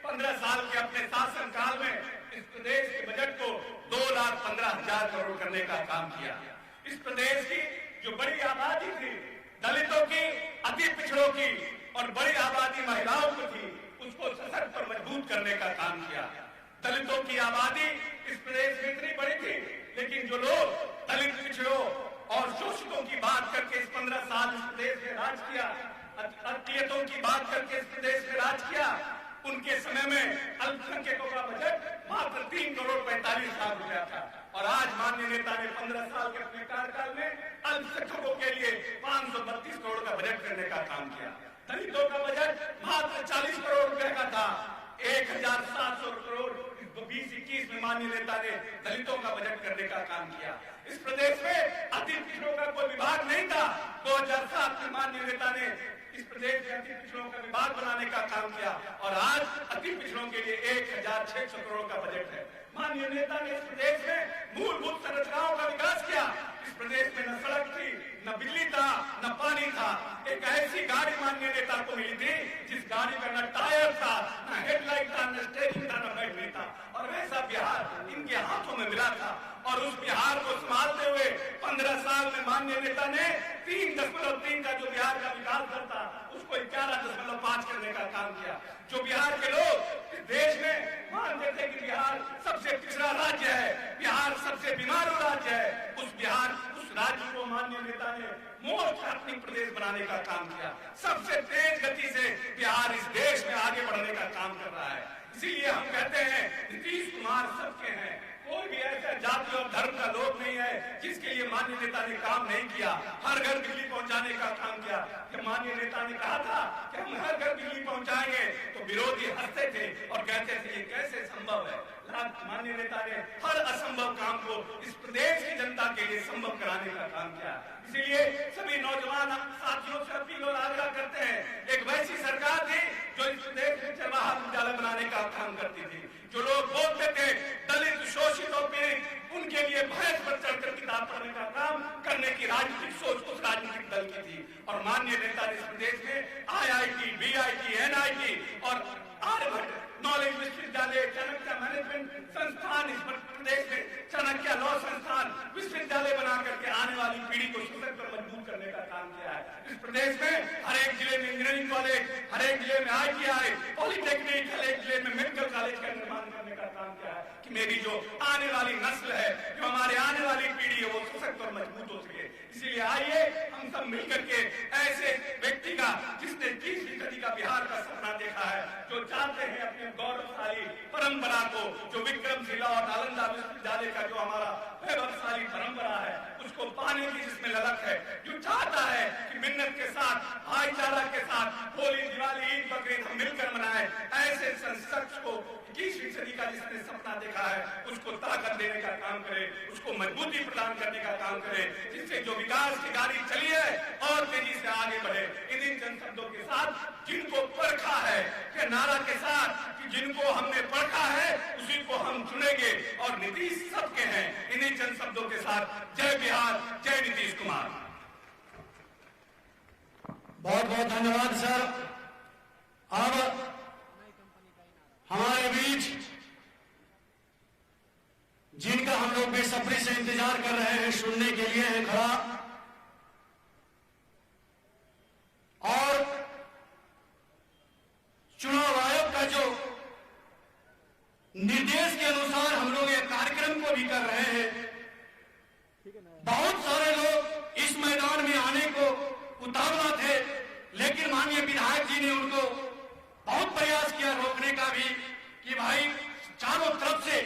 15 साल के अपने शासन काल में इस प्रदेश के बजट को 2,15,000 करोड़ करने का काम किया। इस प्रदेश की जो बड़ी आबादी थी, दलितों की, अति पिछड़ों की और बड़ी आबादी महिलाओं की थी, उसको सशक्त और मजबूत करने का काम किया। दलितों की आबादी इस प्रदेश में इतनी बड़ी थी, लेकिन जो लोग दलित, पिछड़ों और शोषितों की बात करके इस 15 साल इस प्रदेश में राज किया, अल्पसंख्यकों की बात करके इस प्रदेश में राज किया, उनके समय में अल्पसंख्यकों का बजट मात्र 3 करोड़ 45 लाख रुपया था। और आज माननीय नेता ने 15 साल के अपने कार्यकाल में अल्पसंख्यकों के लिए 532 करोड़ का बजट करने का काम किया। दलितों का बजट मात्र 40 करोड़ रुपए का था। 1700 करोड़ 2021 में माननीय नेता ने दलितों का बजट करने का काम किया। इस प्रदेश में अति पिछड़ों का कोई विभाग नहीं था। 2007 में माननीय नेता ने इस प्रदेश में अति पिछड़ों का विभाग बनाने का काम किया और आज अति पिछड़ों के लिए 1600 करोड़ का बजट है। माननीय नेता ने इस प्रदेश में मूलभूत संरचनाओं का विकास किया। इस प्रदेश में न सड़क थी, न बिजली था, न पानी था। एक ऐसी गाड़ी माननीय नेता को मिली थी जिस गाड़ी का न टायर था, न हेडलाइट था, न स्टेरिंग था, न बैटरी था। और वैसा बिहार इनके हाथों में मिला था और उस बिहार को संभालते हुए 15 साल में माननीय नेता ने 3.3 का जो बिहार का विकास दर था उसको 11.5 करने का काम किया। जो बिहार के लोग इस देश में मानते थे कि बिहार सबसे पिछड़ा राज्य है, बिहार सबसे बीमारू राज्य है, उस राज्य को माननीय नेता ने मोस्ट हैपनिंग प्रदेश बनाने का काम किया। सबसे तेज गति से बिहार इस देश में आगे बढ़ने का काम कर रहा है। इसीलिए हम कहते हैं नीतीश कुमार सबके हैं। कोई भी ऐसा जाति और धर्म का लोग नहीं है जिसके लिए माननीय नेता ने काम नहीं किया। हर घर बिजली पहुंचाने का काम किया। जब माननीय नेता ने कहा था कि हम हर घर बिजली पहुंचाएंगे तो विरोधी हंसते थे और कहते थे ये कैसे संभव है। माननीय नेता ने हर असंभव काम को इस प्रदेश की जनता के लिए संभव कराने का काम किया। इसीलिए सभी नौजवान साथियों से अपील और आग्रह करते हैं, एक वैसी सरकार थी जो इस प्रदेश में चरवाहा विद्यालय बनाने का काम करती थी। जो लोग बोलते थे दलित शोषित और पीड़ित उनके लिए भैंस पर चढ़कर किताब पढ़ने का काम करने की राजनीतिक सोच उस राजनीतिक दल की थी। और माननीय नेता ने इस प्रदेश में IIT, BIT, NIT और आर्यभट्ट नॉलेज विश्वविद्यालय, चाणक्य मैनेजमेंट संस्थान, इस प्रदेश में चाणक्य लॉ संस्थान विश्वविद्यालय बना करके आने वाली पीढ़ी को सशक्त और मजबूत करने का काम किया है। इस प्रदेश में हर एक जिले में इंजीनियरिंग कॉलेज, हर एक जिले में ITI, पॉलिटेक्निक, हर एक जिले में मेडिकल कॉलेज का निर्माण करने का काम किया है कि मेरी जो आने वाली नस्ल है, जो हमारे आने वाली पीढ़ी है वो सशक्त और मजबूत हो सके। इसीलिए आइए हम सब मिलकर के ऐसे व्यक्ति का जिसने 20वीं सदी का बिहार का सपना देखा है, जो चाहते हैं अपने गौरवशाली परंपरा को, जो विक्रमशिला और नालंदा विश्वविद्यालय का जो हमारा वैभवशाली परंपरा है उसको पाने की जिसमें ललक है, जो चाहता है कि मिन्नत के साथ, भाईचारा के साथ होली, दिवाली, ईद, बकरीद हम मिलकर मनाएं। ऐसे शख्स को 21वीं सदी का जिसने सपना देखा है उसको ताकत देने का काम करे, उसको मजबूती प्रदान करने का काम करे, जिससे जो विकास की गाड़ी चली है और तेजी से आगे बढ़े। इन जन शब्दों के साथ जिनको परखा है के नारा के साथ कि जिनको हमने परखा है उसी को हम चुनेंगे और नीतीश सबके हैं। इन्हीं चंद शब्दों के साथ जय बिहार, जय नीतीश कुमार। बहुत बहुत धन्यवाद सर। अब हमारे बीच जिनका हम लोग बेसब्री से इंतजार कर रहे हैं, सुनने के लिए है खड़ा, और चुनाव आयोग का जो निर्देश के अनुसार हम लोग ये कार्यक्रम को भी कर रहे हैं। बहुत सारे लोग इस मैदान में आने को उतावला थे, लेकिन माननीय विधायक जी ने उनको बहुत प्रयास किया रोकने का भी कि भाई चारों तरफ से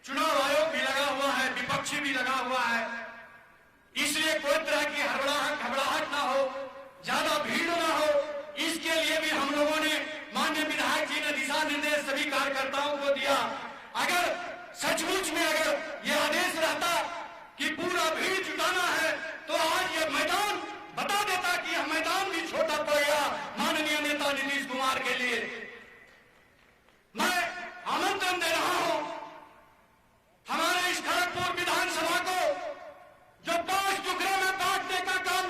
चुनाव आयोग भी लगा हुआ है, विपक्षी भी लगा हुआ है, इसलिए कोई तरह की घबराहट ना हो, ज्यादा भीड़ ना हो। इसके लिए भी हम लोगों ने, माननीय विधायक जी ने दिशा निर्देश सभी कार्यकर्ताओं को दिया। अगर सचमुच में अगर ये आदेश रहता कि पूरा भीड़ जुटाना है तो आज ये मैदान बता देता कि यह मैदान भी छोटा पड़ गया माननीय नेता नीतीश कुमार के लिए। मैं आमंत्रण दे रहा हूं हमारे इस खड़गपुर विधानसभा को जो 5 टुकड़े में बांटने का काम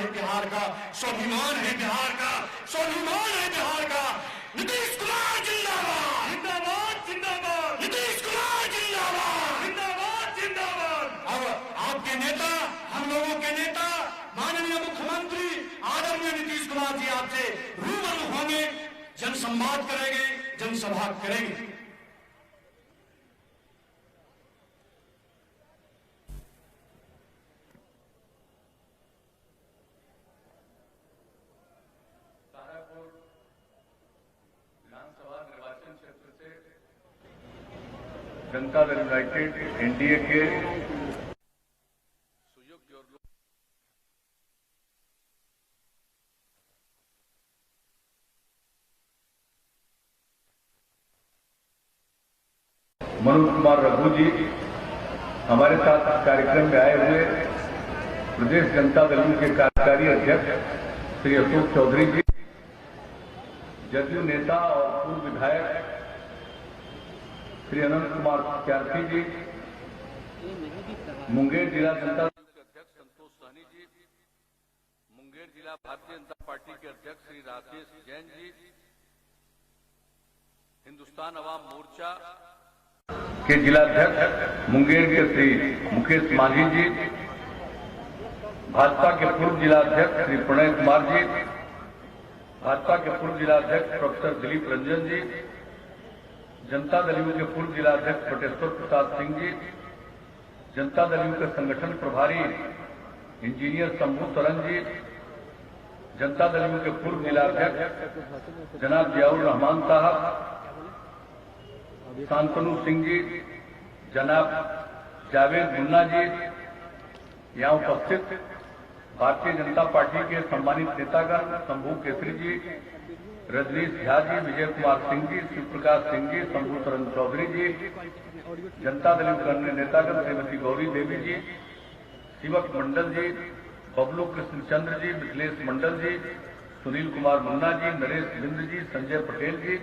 है बिहार का, स्वाभिमान है बिहार का, स्वाभिमान है बिहार का। नीतीश कुमार जिंदाबाद, जिंदाबाद जिंदाबाद, नीतीश कुमार जिंदाबाद, जिंदाबाद जिंदाबाद। अब आपके नेता, हम लोगों के नेता माननीय मुख्यमंत्री आदरणीय नीतीश कुमार जी आपसे रूबरू होंगे, जनसंवाद करेंगे, जनसभा करेंगे। विधानसभा निर्वाचन क्षेत्र से जनता दल यूनाइटेड एनडीए के सुयोग्य और मनोज कुमार रघु जी हमारे साथ कार्यक्रम में आए हुए प्रदेश जनता दल के कार्यकारी अध्यक्ष श्री अशोक चौधरी जी, जदयू नेता और पूर्व विधायक श्री अनंत कुमार त्यार्थी जी, मुंगेर जिला जनता दल के अध्यक्ष संतोष सहनी जी, मुंगेर जिला भारतीय जनता पार्टी के अध्यक्ष श्री राजेश जैन जी, हिंदुस्तान अवाम मोर्चा के जिलाध्यक्ष मुंगेर के श्री मुकेश मांझी जी, भाजपा के पूर्व जिलाध्यक्ष श्री प्रणय कुमार जी, भाजपा के पूर्व जिलाध्यक्ष professor Dilip Ranjan ji, Janata Dal you के पूर्व जिलाध्यक्ष बटेश्वर प्रसाद सिंह जी, जनता दल यू के संगठन प्रभारी engineer Shambhu Saran ji, Janata Dal you के पूर्व जिलाध्यक्ष जनाब जियाउर रहमान साहब, शांतनु सिंह जी, जनाब जावेद मुन्ना जी, यहाँ उपस्थित भारतीय जनता पार्टी के सम्मानित नेतागण शंभू केसरी जी, रजनीश झा जी, विजय कुमार सिंह जी, शिव प्रकाश सिंह जी, शंभू सरन चौधरी जी, जनता दल के अन्य नेतागण श्रीमती गौरी देवी जी, शिवक मंडल जी, बबलू कृष्ण चंद्र जी, मिथिलेश मंडल जी, सुनील कुमार मुन्ना जी, नरेश बिंद जी, संजय पटेल जी,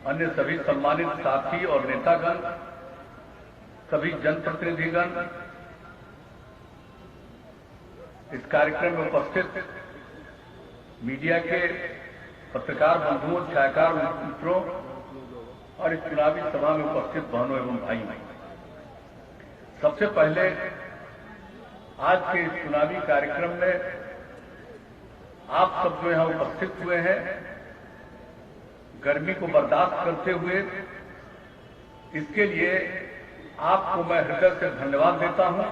अन्य सभी सम्मानित साथी और नेतागण, सभी जनप्रतिनिधिगण, इस कार्यक्रम में उपस्थित मीडिया के पत्रकार बंधुओं, छायाकार मित्रों और इस चुनावी सभा में उपस्थित बहनों एवं भाइयों, सबसे पहले आज के इस चुनावी कार्यक्रम में आप सब जो यहां उपस्थित हुए हैं, गर्मी को बर्दाश्त करते हुए, इसके लिए आपको मैं हृदय से धन्यवाद देता हूं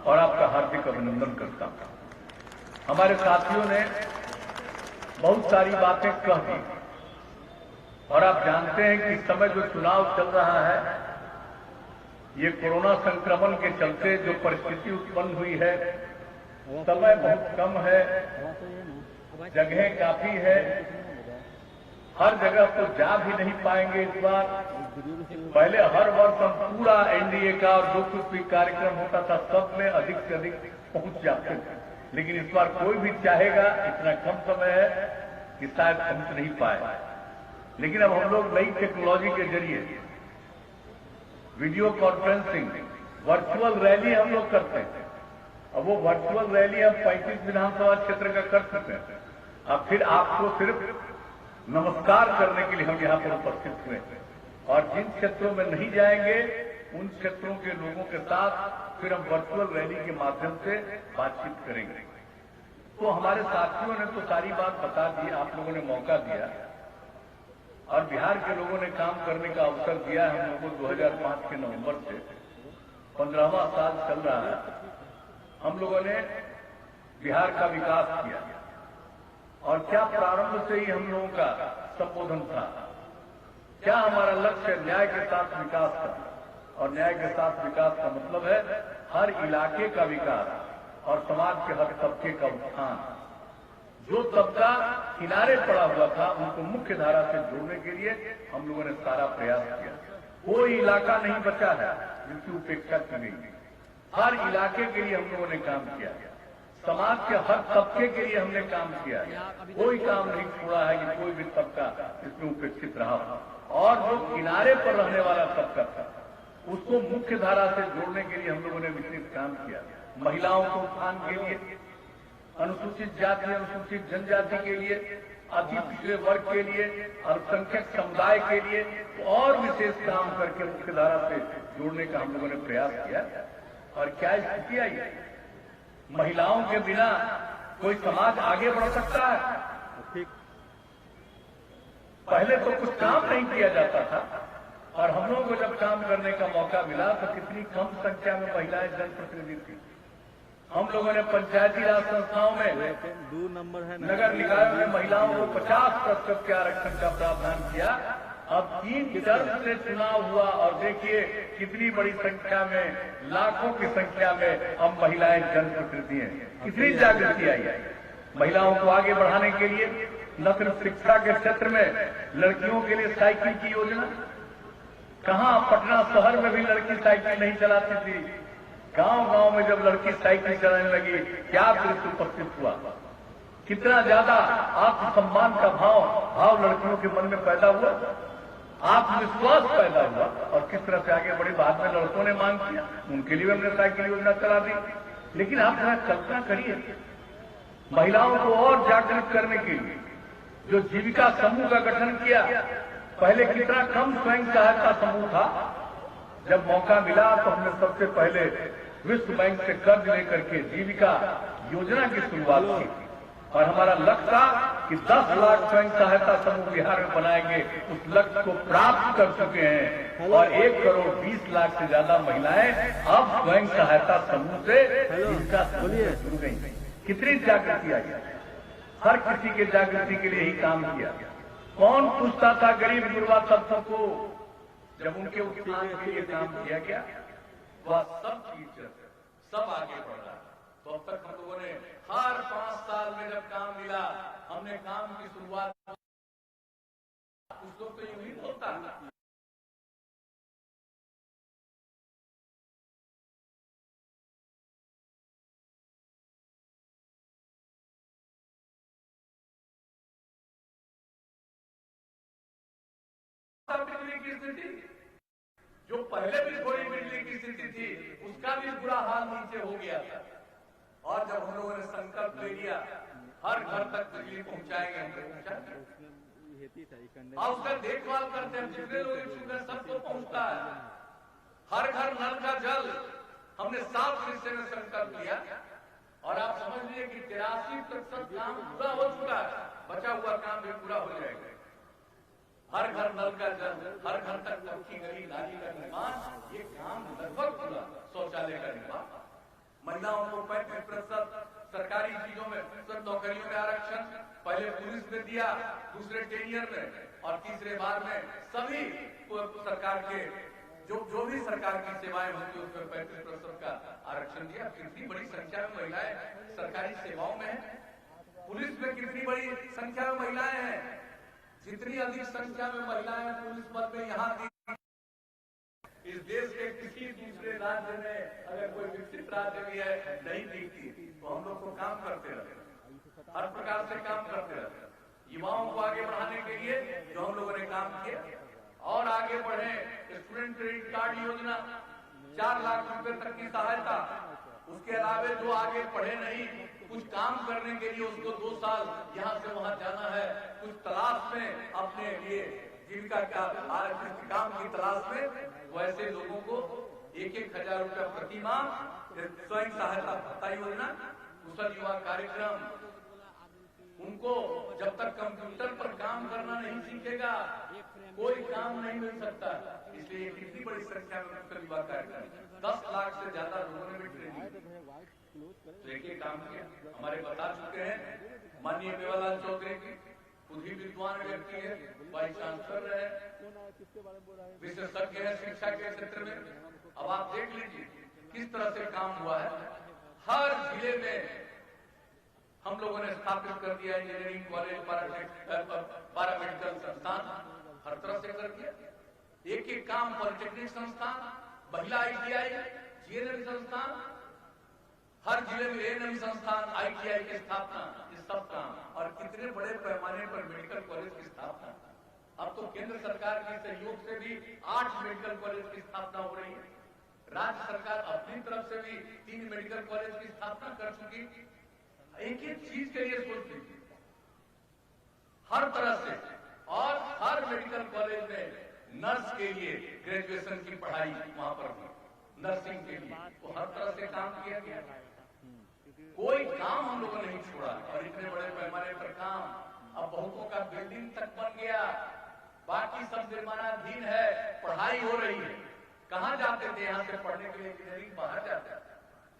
और आपका हार्दिक अभिनंदन करता हूं। हमारे साथियों ने बहुत सारी बातें कह दी और आप जानते हैं कि इस समय जो चुनाव चल रहा है, ये कोरोना संक्रमण के चलते जो परिस्थिति उत्पन्न हुई है, समय बहुत कम है, जगहें काफी है, हर जगह तो जा भी नहीं पाएंगे इस बार। पहले हर वर्ष हम पूरा एनडीए का और जो कुछ भी कार्यक्रम होता था सब में अधिक से अधिक पहुंच जाते थे, लेकिन इस बार कोई भी चाहेगा, इतना कम समय है कि शायद पहुंच नहीं पाए। लेकिन अब हम लोग नई टेक्नोलॉजी के जरिए वीडियो कॉन्फ्रेंसिंग, वर्चुअल रैली हम लोग करते हैं। अब वो वर्चुअल रैली हम 35 विधानसभा क्षेत्र का कर चुके हैं। अब फिर आपको सिर्फ नमस्कार करने के लिए हम यहाँ पर उपस्थित हुए हैं और जिन क्षेत्रों में नहीं जाएंगे उन क्षेत्रों के लोगों के साथ फिर हम वर्चुअल रैली के माध्यम से बातचीत करेंगे। तो हमारे साथियों ने तो सारी बात बता दी, आप लोगों ने मौका दिया और बिहार के लोगों ने काम करने का अवसर दिया। हम लोगों को 2005 के नवंबर से 15वां साल चल रहा है, हम लोगों ने बिहार का विकास किया और क्या प्रारंभ से ही हम लोगों का संबोधन था, क्या हमारा लक्ष्य न्याय के साथ विकास था। और न्याय के साथ विकास का मतलब है हर इलाके का विकास और समाज के हर तबके का उत्थान। जो तबका किनारे पड़ा हुआ था उनको मुख्य धारा से जोड़ने के लिए हम लोगों ने सारा प्रयास किया। कोई इलाका नहीं बचा है जिसकी उपेक्षा की गई। हर इलाके के लिए हम लोगों ने काम किया, समाज के हर तबके के लिए हमने काम किया। कोई काम नहीं छोड़ा है कि कोई भी तबका इसमें उपेक्षित रहा हो। और जो किनारे पर रहने वाला तबका था उसको मुख्य धारा से जोड़ने के लिए हम लोगों ने विशेष काम किया। महिलाओं को उत्थान के लिए, अनुसूचित जाति अनुसूचित जनजाति के लिए, अति पिछड़े वर्ग के लिए, अल्पसंख्यक समुदाय के लिए और विशेष काम करके मुख्यधारा से जोड़ने का हम लोगों ने प्रयास किया। और क्या स्थिति आई, महिलाओं के बिना कोई समाज आगे बढ़ सकता है? पहले तो कुछ काम नहीं किया जाता था और हम लोगों को जब काम करने का मौका मिला तो कितनी कम संख्या में महिलाएं जनप्रतिनिधि थी। हम लोगों ने पंचायती राज संस्थाओं में, नगर निकायों में महिलाओं को 50% के आरक्षण का प्रावधान किया। अब 3 टर्म से चुनाव हुआ और देखिए कितनी बड़ी संख्या में, लाखों की संख्या में अब महिलाएं जनप्रतिनिधि हैं। कितनी जागृति आई है महिलाओं को आगे बढ़ाने के लिए। न सिर्फ शिक्षा के क्षेत्र में लड़कियों के लिए साइकिल की योजना, कहां पटना शहर में भी लड़की साइकिल नहीं चलाती थी, गांव-गांव में जब लड़की साइकिल चलाने लगी क्या दृश्य उपस्थित हुआ। कितना ज्यादा आत्मसम्मान का भाव लड़कियों के मन में पैदा हुआ, आत्मविश्वास पैदा हुआ और किस तरह से आगे बढ़ी। बाद में लड़कों ने मांग किया, उनके लिए हमने साइकिल योजना चला दी। लेकिन आप जरा कल्पना करिए, महिलाओं को और जागृत करने के लिए जो जीविका समूह का गठन किया, पहले कितना कम स्वयं सहायता समूह था। जब मौका मिला तो हमने सबसे पहले विश्व बैंक से कर्ज लेकर के जीविका योजना की शुरुआत की और हमारा लक्ष्य था कि 10 लाख स्वयं सहायता समूह बिहार में बनाएंगे। उस लक्ष्य को प्राप्त कर चुके हैं और 1 करोड़ 20 लाख से ज्यादा महिलाएं अब स्वयं सहायता समूह से जीविका जुड़ गई। कितनी जागृति आई, हर किसी के जागृति के लिए ही काम किया। कौन पूछता था गरीब गुरबा तबकों को, जब उनके उत्थान के लिए काम किया गया वह सब चीज सब आगे बढ़ रहा। तो अब तक हम लोगों ने हर 5 साल में जब काम मिला, हमने काम की शुरुआत, कुछ लोग तो यूं ही बोलता है बिजली की स्थिति, जो पहले भी थोड़ी बिजली की स्थिति थी उसका भी बुरा हाल नीचे हो गया था। और जब हम लोगों ने संकल्प ले लिया हर घर तक बिजली पहुंचाएंगे, और उसका देखभाल करते हैं, जितने लोग इच्छुक हैं सबको पहुंचता है। हर घर नल का जल हमने 7 में संकल्प लिया और आप समझ लीजिए कि 83% काम पूरा हो चुका है, बचा हुआ काम भी पूरा हो जाएगा। हर घर नल का जल, हर घर तक पक्की गली नाली का निर्माण, ये काम लगभग पूरा। शौचालय का निर्माण, महिलाओं को 35% सरकारी चीजों में नौकरियों में आरक्षण, पहले पुलिस ने दिया, दूसरे टेनियर में और तीसरे बार में सभी सरकार के जो भी सरकार की सेवाएं होती है उसमें 35% का आरक्षण दिया। कितनी बड़ी संख्या में महिलाएं सरकारी सेवाओं में है। पुलिस में कितनी बड़ी संख्या में महिलाएं हैं। जितनी अधिक संख्या में महिलाएं पुलिस पद में यहाँ थी, इस देश के किसी दूसरे राज्य में अगर कोई विकसित राज्य भी है नहीं दिखती, तो हम लोग को काम करते रहते, हर प्रकार से काम करते रहते। युवाओं को आगे बढ़ाने के लिए जो हम लोगों ने काम किया और आगे बढ़े, स्टूडेंट क्रेडिट कार्ड योजना, 4 लाख रुपए तक की सहायता। उसके अलावा जो आगे पढ़े नहीं, कुछ काम करने के लिए उसको 2 साल यहाँ से वहां जाना है, कुछ तलाश में अपने लिए जीविका का काम की तलाश में, वैसे लोगों को 1-1 हजार रुपया प्रति माह स्वयं सहायता भत्ता योजना, कुशल युवा कार्यक्रम। उनको जब तक कंप्यूटर पर काम करना नहीं सीखेगा कोई काम नहीं मिल सकता। इसलिए कितनी बड़ी संख्या में कुशल युवा कार्यक्रम, 10 लाख से ज्यादा लोगों ने भी ट्रेनिंग देखिए काम किया। हमारे बता चुके हैं माननीय मेवालाल चौधरी की, खुद ही विद्वान व्यक्ति है, वाइस चांसलर रहे, विशेषज्ञ है शिक्षा के क्षेत्र में। अब आप देख लीजिए किस तरह से काम हुआ है। हर जिले में हम लोगों ने स्थापित कर दिया इंजीनियरिंग कॉलेज, पैरामेडिकल संस्थान, हर तरह से कर दिया। एक काम पॉलिटेक्निक संस्थान, महिला ITI, GNM संस्थान, हर जिले में ANM संस्थान, ITI की स्थापना, ये सब काम। और कितने बड़े पैमाने पर मेडिकल कॉलेज की स्थापना। अब तो केंद्र सरकार के सहयोग से भी 8 मेडिकल कॉलेज की स्थापना हो रही है। राज्य सरकार अपनी तरफ से भी 3 मेडिकल कॉलेज की स्थापना कर चुकी। एक एक चीज के लिए सोच लीजिए, हर तरह से। और हर मेडिकल कॉलेज में नर्स के लिए ग्रेजुएशन की पढ़ाई वहां पर हुई, नर्सिंग के लिए, तो हर तरह से काम किया गया। कोई काम हम लोगों ने नहीं छोड़ा, और इतने बड़े पैमाने पर काम, अब बहुतों का बिल्डिंग तक बन गया, बाकी सब निर्माणाधीन है, पढ़ाई हो रही है। कहां जाते थे यहाँ से पढ़ने के लिए इंजीनियरिंग? बाहर जाते थे।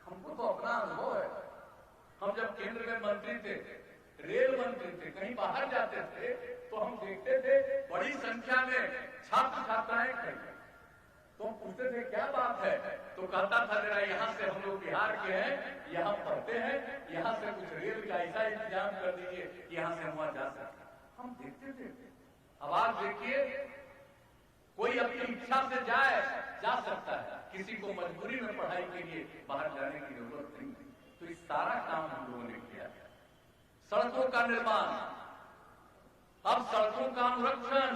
हमको तो अपना अनुभव है, हम जब केंद्र में मंत्री थे, रेल मंत्री थे, कहीं बाहर जाते थे तो हम देखते थे बड़ी संख्या में छात्र छात्राएं खड़ी, तो हम पूछते थे क्या बात है, तो कहता था जरा यहाँ से हम लोग बिहार के हैं, यहाँ पढ़ते हैं, यहाँ से कुछ रेल का ऐसा इंतजाम कर दीजिए कि यहाँ से हम वहां जा सकते। हम देखते थे। अब आप देखिए, कोई अपनी इच्छा से जा सकता है, किसी को मजबूरी में पढ़ाई के लिए बाहर जाने की जरूरत नहीं। तो इस सारा काम हम लोगों ने किया। सड़कों का निर्माण, अब सड़कों का अनुरक्षण,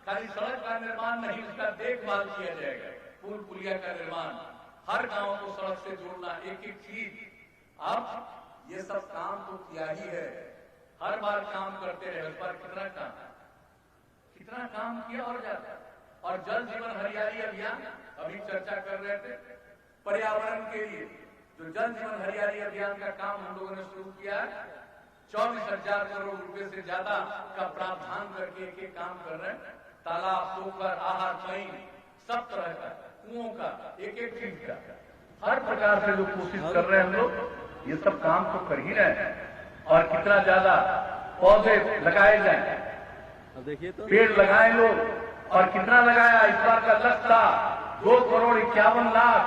खाली सड़क का निर्माण नहीं, उसका देखभाल किया जाएगा। पुल पुलिया का निर्माण, हर गांव को सड़क से जोड़ना, एक एक चीज। अब ये सब काम तो किया ही है, हर बार काम करते रहे। इस बार कितना काम किया और जाता। और जल जीवन हरियाली अभियान, अभी चर्चा कर रहे थे, पर्यावरण के लिए जो जल जीवन हरियाली अभियान का काम हम लोगों ने शुरू किया, 24,000 करोड़ रुपए से ज्यादा का प्रावधान करके एक एक काम कर रहे हैं। तालाब, पोखर, आहार, पानी, सब तरह का, कुओं का, एक एक चीज का, हर प्रकार से जो कोशिश कर रहे हैं हम लोग, ये सब काम तो कर ही रहे हैं। और कितना ज्यादा पौधे लगाए जाए, पेड़ लगाए लोग, और कितना लगाया। इस बार का लक्ष्य था 2,51,00,000।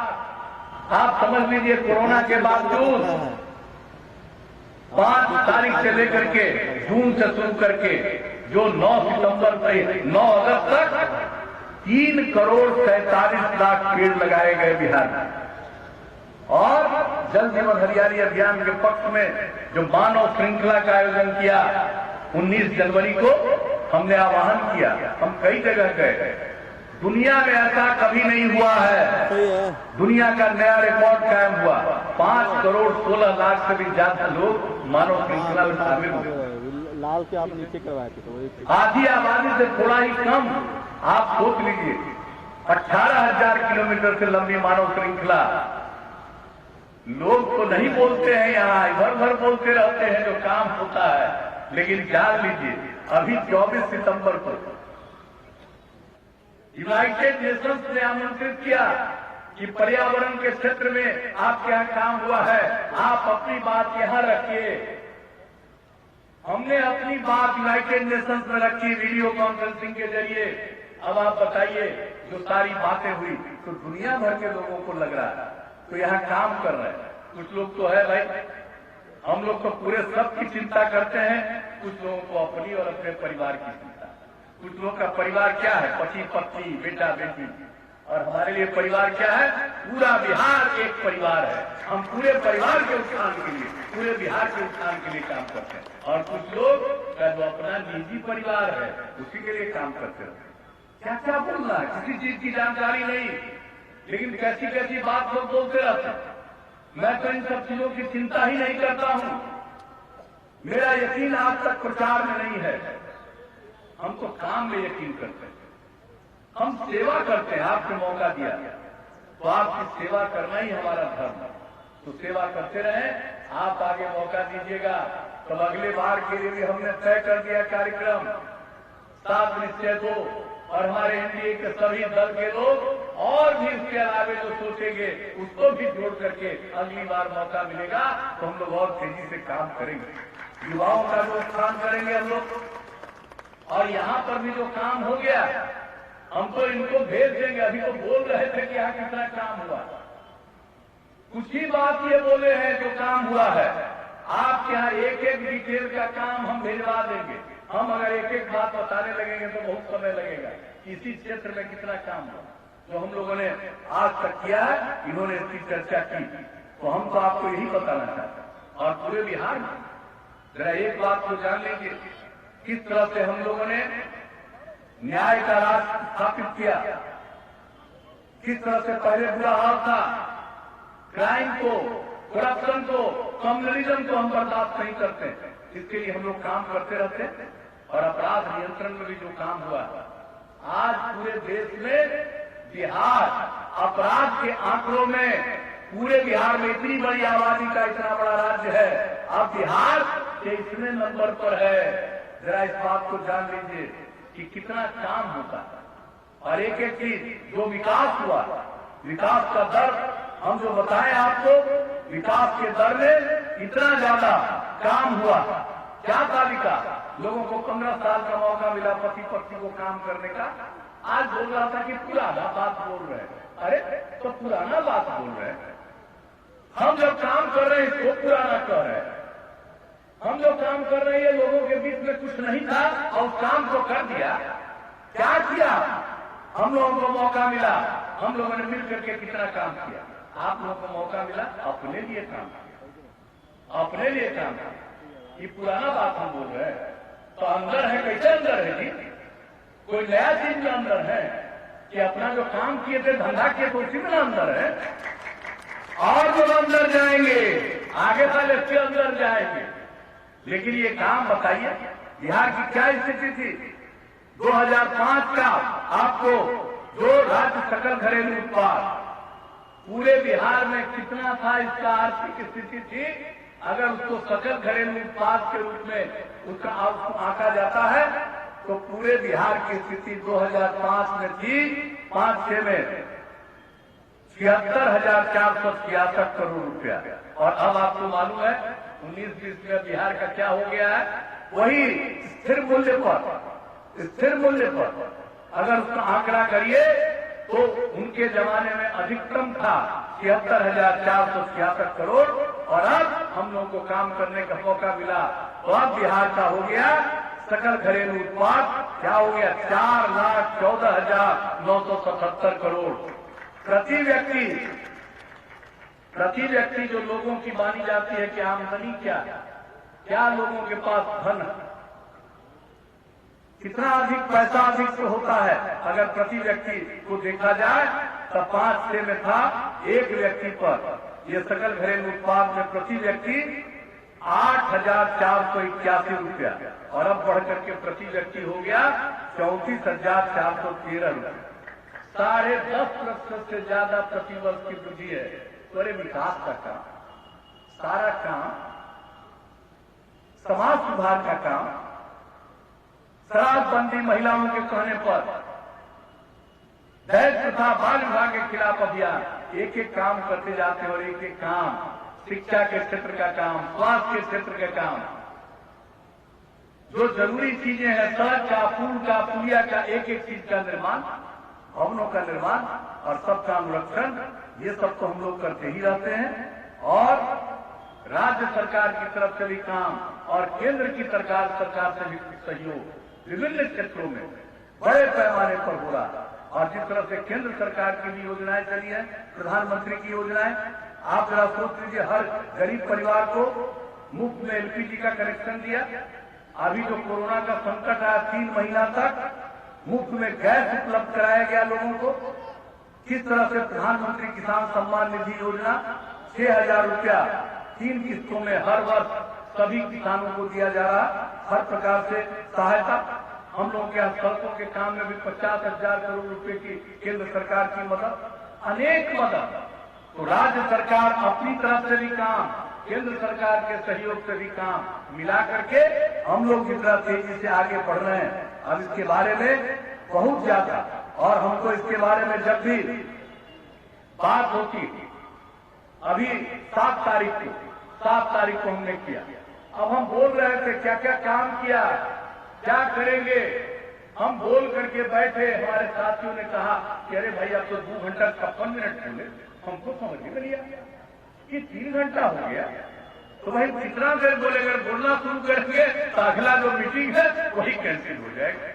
आप समझ लीजिए, कोरोना के बावजूद 5 तारीख से लेकर के जून से शुरू करके जो 9 अगस्त तक 3,47,00,000 पेड़ लगाए गए बिहार में। और जल जीवन हरियाली अभियान के पक्ष में जो मानव श्रृंखला का आयोजन किया, 19 जनवरी को हमने आह्वान किया। हम कई जगह गए, दुनिया में ऐसा कभी नहीं हुआ है, दुनिया का नया रिकॉर्ड कायम हुआ। 5,16,00,000 से भी ज्यादा लोग मानव श्रृंखला में शामिल हुए। लाल के आप नीचे करवाए थे, तो आधी आबादी से थोड़ा ही कम। आप सोच लीजिए, 18,000 किलोमीटर से लंबी मानव श्रृंखला। लोग तो नहीं बोलते हैं, यहाँ इधर उधर बोलते रहते हैं जो काम होता है, लेकिन जान लीजिए, अभी 24 सितंबर को यूनाइटेड नेशंस ने आमंत्रित किया कि पर्यावरण के क्षेत्र में आपके यहाँ काम हुआ है, आप अपनी बात यहाँ रखिए। हमने अपनी बात यूनाइटेड नेशंस में रखी वीडियो कॉन्फ्रेंसिंग के जरिए। अब आप बताइए, जो सारी बातें हुई तो दुनिया भर के लोगों को लग रहा है तो यहाँ काम कर रहे हैं। कुछ लोग तो है भाई, हम लोग तो पूरे सबकी चिंता करते हैं, कुछ लोगों को अपनी और अपने परिवार की चिंता। कुछ लोगों का परिवार क्या है, पति पत्नी, बेटा बेटी, और हमारे लिए परिवार क्या है, पूरा बिहार एक परिवार है। हम पूरे परिवार के उत्थान के लिए, पूरे बिहार के उत्थान के लिए काम करते हैं। और कुछ लोग का जो अपना निजी परिवार है उसी के लिए काम करते हैं। क्या क्या बोलना है, किसी चीज की जानकारी नहीं, लेकिन कैसी कैसी बात लोग बोलते रहते हैं। मैं तो इन सब चीजों की चिंता ही नहीं करता हूं। मेरा यकीन आज तक प्रचार में नहीं है, हम तो काम में यकीन करते हैं। हम सेवा करते हैं, आपने मौका दिया तो आपकी सेवा करना ही हमारा धर्म है। तो सेवा करते रहें। आप आगे मौका दीजिएगा तो अगले बार के लिए भी हमने तय कर दिया कार्यक्रम 7 निश्चय 2, और हमारे एनडीए के सभी दल के लोग और भी इसके अलावे जो सोचेंगे उसको भी जोड़ करके अगली बार मौका मिलेगा तो हम लोग और तेजी से काम करेंगे। युवाओं का जो काम करेंगे हम लोग, और यहाँ पर भी जो काम हो गया हम तो इनको भेज देंगे। अभी तो बोल रहे थे कि यहाँ कितना काम हुआ, कुछ ही बात ये बोले हैं जो काम हुआ है। आपके यहाँ एक एक डिटेल का काम हम भिजवा देंगे। हम अगर एक एक बात बताने लगेंगे तो बहुत समय लगेगा। इसी क्षेत्र में कितना काम हुआ जो हम लोगों ने आज तक किया है, इन्होंने इसकी चर्चा की, तो हम तो आपको यही बताना चाहते हैं। और पूरे बिहार में जरा एक बात को जान लीजिए, किस तरह से हम लोगों ने न्याय का राज स्थापित किया, किस तरह से पहले बुरा हाल था, क्राइम को करप्शन को, कम्युनलिज्म को हम बर्दाश्त नहीं करते। इसके लिए हम लोग काम करते रहते हैं और अपराध नियंत्रण में भी जो काम हुआ, आज पूरे देश में बिहार अपराध के आंकड़ों में, पूरे बिहार में इतनी बड़ी आबादी का इतना बड़ा राज्य है, अब बिहार के इतने नंबर पर है। जरा इस बात को जान लीजिए कि कितना काम होता है और एक एक चीज जो विकास हुआ, विकास का दर हम जो बताएं आपको, विकास के दर में इतना ज्यादा काम हुआ। क्या तालिका, लोगों को 15 साल का मौका मिला पति पत्नी को काम करने का। आज बोल रहा था कि पुराना बात बोल रहे हैं। अरे तो पुराना बात बोल रहे हैं, हम जब काम कर रहे हैं इसको पुराना कह रहे हैं। हम जो काम कर रहे हैं, लोगों के बीच में कुछ नहीं था और काम को कर दिया। क्या किया? हम लोगों को मौका मिला, हम लोगों ने मिलकर के कितना काम किया। आप लोगों को मौका मिला, अपने लिए काम किया, अपने लिए काम किया। ये पुराना बात हम बोल रहे हैं तो अंदर है, कैसे अंदर है जी? कोई नया चीज में अंदर है कि अपना जो काम किए थे, धंधा किए तो उसी में अंदर है। और जो अंदर जाएंगे, आगे साल इसके अंदर जाएंगे। लेकिन ये काम बताइए, बिहार की क्या स्थिति थी 2005 का? आपको जो राज्य सकल घरेलू उत्पाद पूरे बिहार में कितना था, इसका आर्थिक स्थिति थी, अगर उसको सकल घरेलू उत्पाद के रूप में उसका आंका जाता है तो पूरे बिहार की स्थिति 2005 में थी 5-6 में 76,466 करोड़ रुपया। और अब आपको मालूम है 19-20 में बिहार का क्या हो गया है? वही स्थिर मूल्य पर अगर उसका आंकड़ा करिए तो उनके जमाने में अधिकतम था 76,466 करोड़ और अब हम लोगों को काम करने का मौका मिला तो अब बिहार का हो गया सकल घरेलू उत्पाद क्या हो गया? 4,14,977 करोड़ प्रति व्यक्ति जो लोगों की मानी जाती है कि आमदनी क्या लोगों के पास धन है, कितना अधिक पैसा अधिक तो होता है। अगर प्रति व्यक्ति को देखा जाए तो 5-6 में था एक व्यक्ति पर ये सकल घरेलू उत्पाद में प्रति व्यक्ति 8,481 रुपया और अब बढ़ करके प्रति व्यक्ति हो गया 34,413 रुपया। 10.5% से ज्यादा प्रतिवर्ष की वृद्धि है। बड़े विकास का काम, सारा काम, समाज सुधार का काम, शराबबंदी महिलाओं के कहने पर, दहेज प्रथा, बाल विवाह के खिलाफ अभियान, एक एक काम करते जाते हैं और एक एक काम, शिक्षा के क्षेत्र का काम, स्वास्थ्य के क्षेत्र का काम, जो जरूरी चीजें हैं, सड़क का, पुल का, पुलिया का, एक एक चीज का निर्माण, भवनों का निर्माण और सबका अनुरक्षण, ये सब तो हम लोग करते ही रहते हैं। और राज्य सरकार की तरफ से भी काम और केंद्र की सरकार से भी सहयोग विभिन्न क्षेत्रों में बड़े पैमाने पर हो रहा। और जिस तरह से केंद्र सरकार की भी योजनाएं चली है, प्रधानमंत्री की योजनाएं, आप जरा सोच लीजिए, हर गरीब परिवार को मुफ्त में एलपीजी का कनेक्शन दिया। अभी जो कोरोना का संकट आया 3 महीना तक मुफ्त में गैस उपलब्ध कराया गया लोगों को। किस तरह से प्रधानमंत्री किसान सम्मान निधि योजना 6,000 रुपया 3 किस्तों में हर वर्ष सभी किसानों को दिया जा रहा, हर प्रकार से सहायता। हम लोगों के यहाँ सड़कों के काम में भी 50,000 करोड़ रुपए की केंद्र सरकार की मदद, अनेक मदद। तो राज्य सरकार अपनी तरफ से भी काम, केंद्र सरकार के सहयोग से भी काम मिला करके हम लोग जितना तेजी से आगे बढ़ रहे हैं। अब इसके बारे में बहुत ज्यादा, और हमको इसके बारे में जब भी बात होती, अभी 7 तारीख को हमने किया। अब हम बोल रहे थे क्या क्या काम किया, क्या करेंगे। हम बोल करके बैठे, हमारे साथियों ने कहा कि अरे भाई अब तो 2 घंटा 56 मिनट बोले, हमको समझ में नहीं आया कि 3 घंटा हो गया। तो भाई कितना देर बोले, अगर बोलना शुरू करेंगे तो अगला जो मीटिंग है वही कैंसिल हो जाएगा।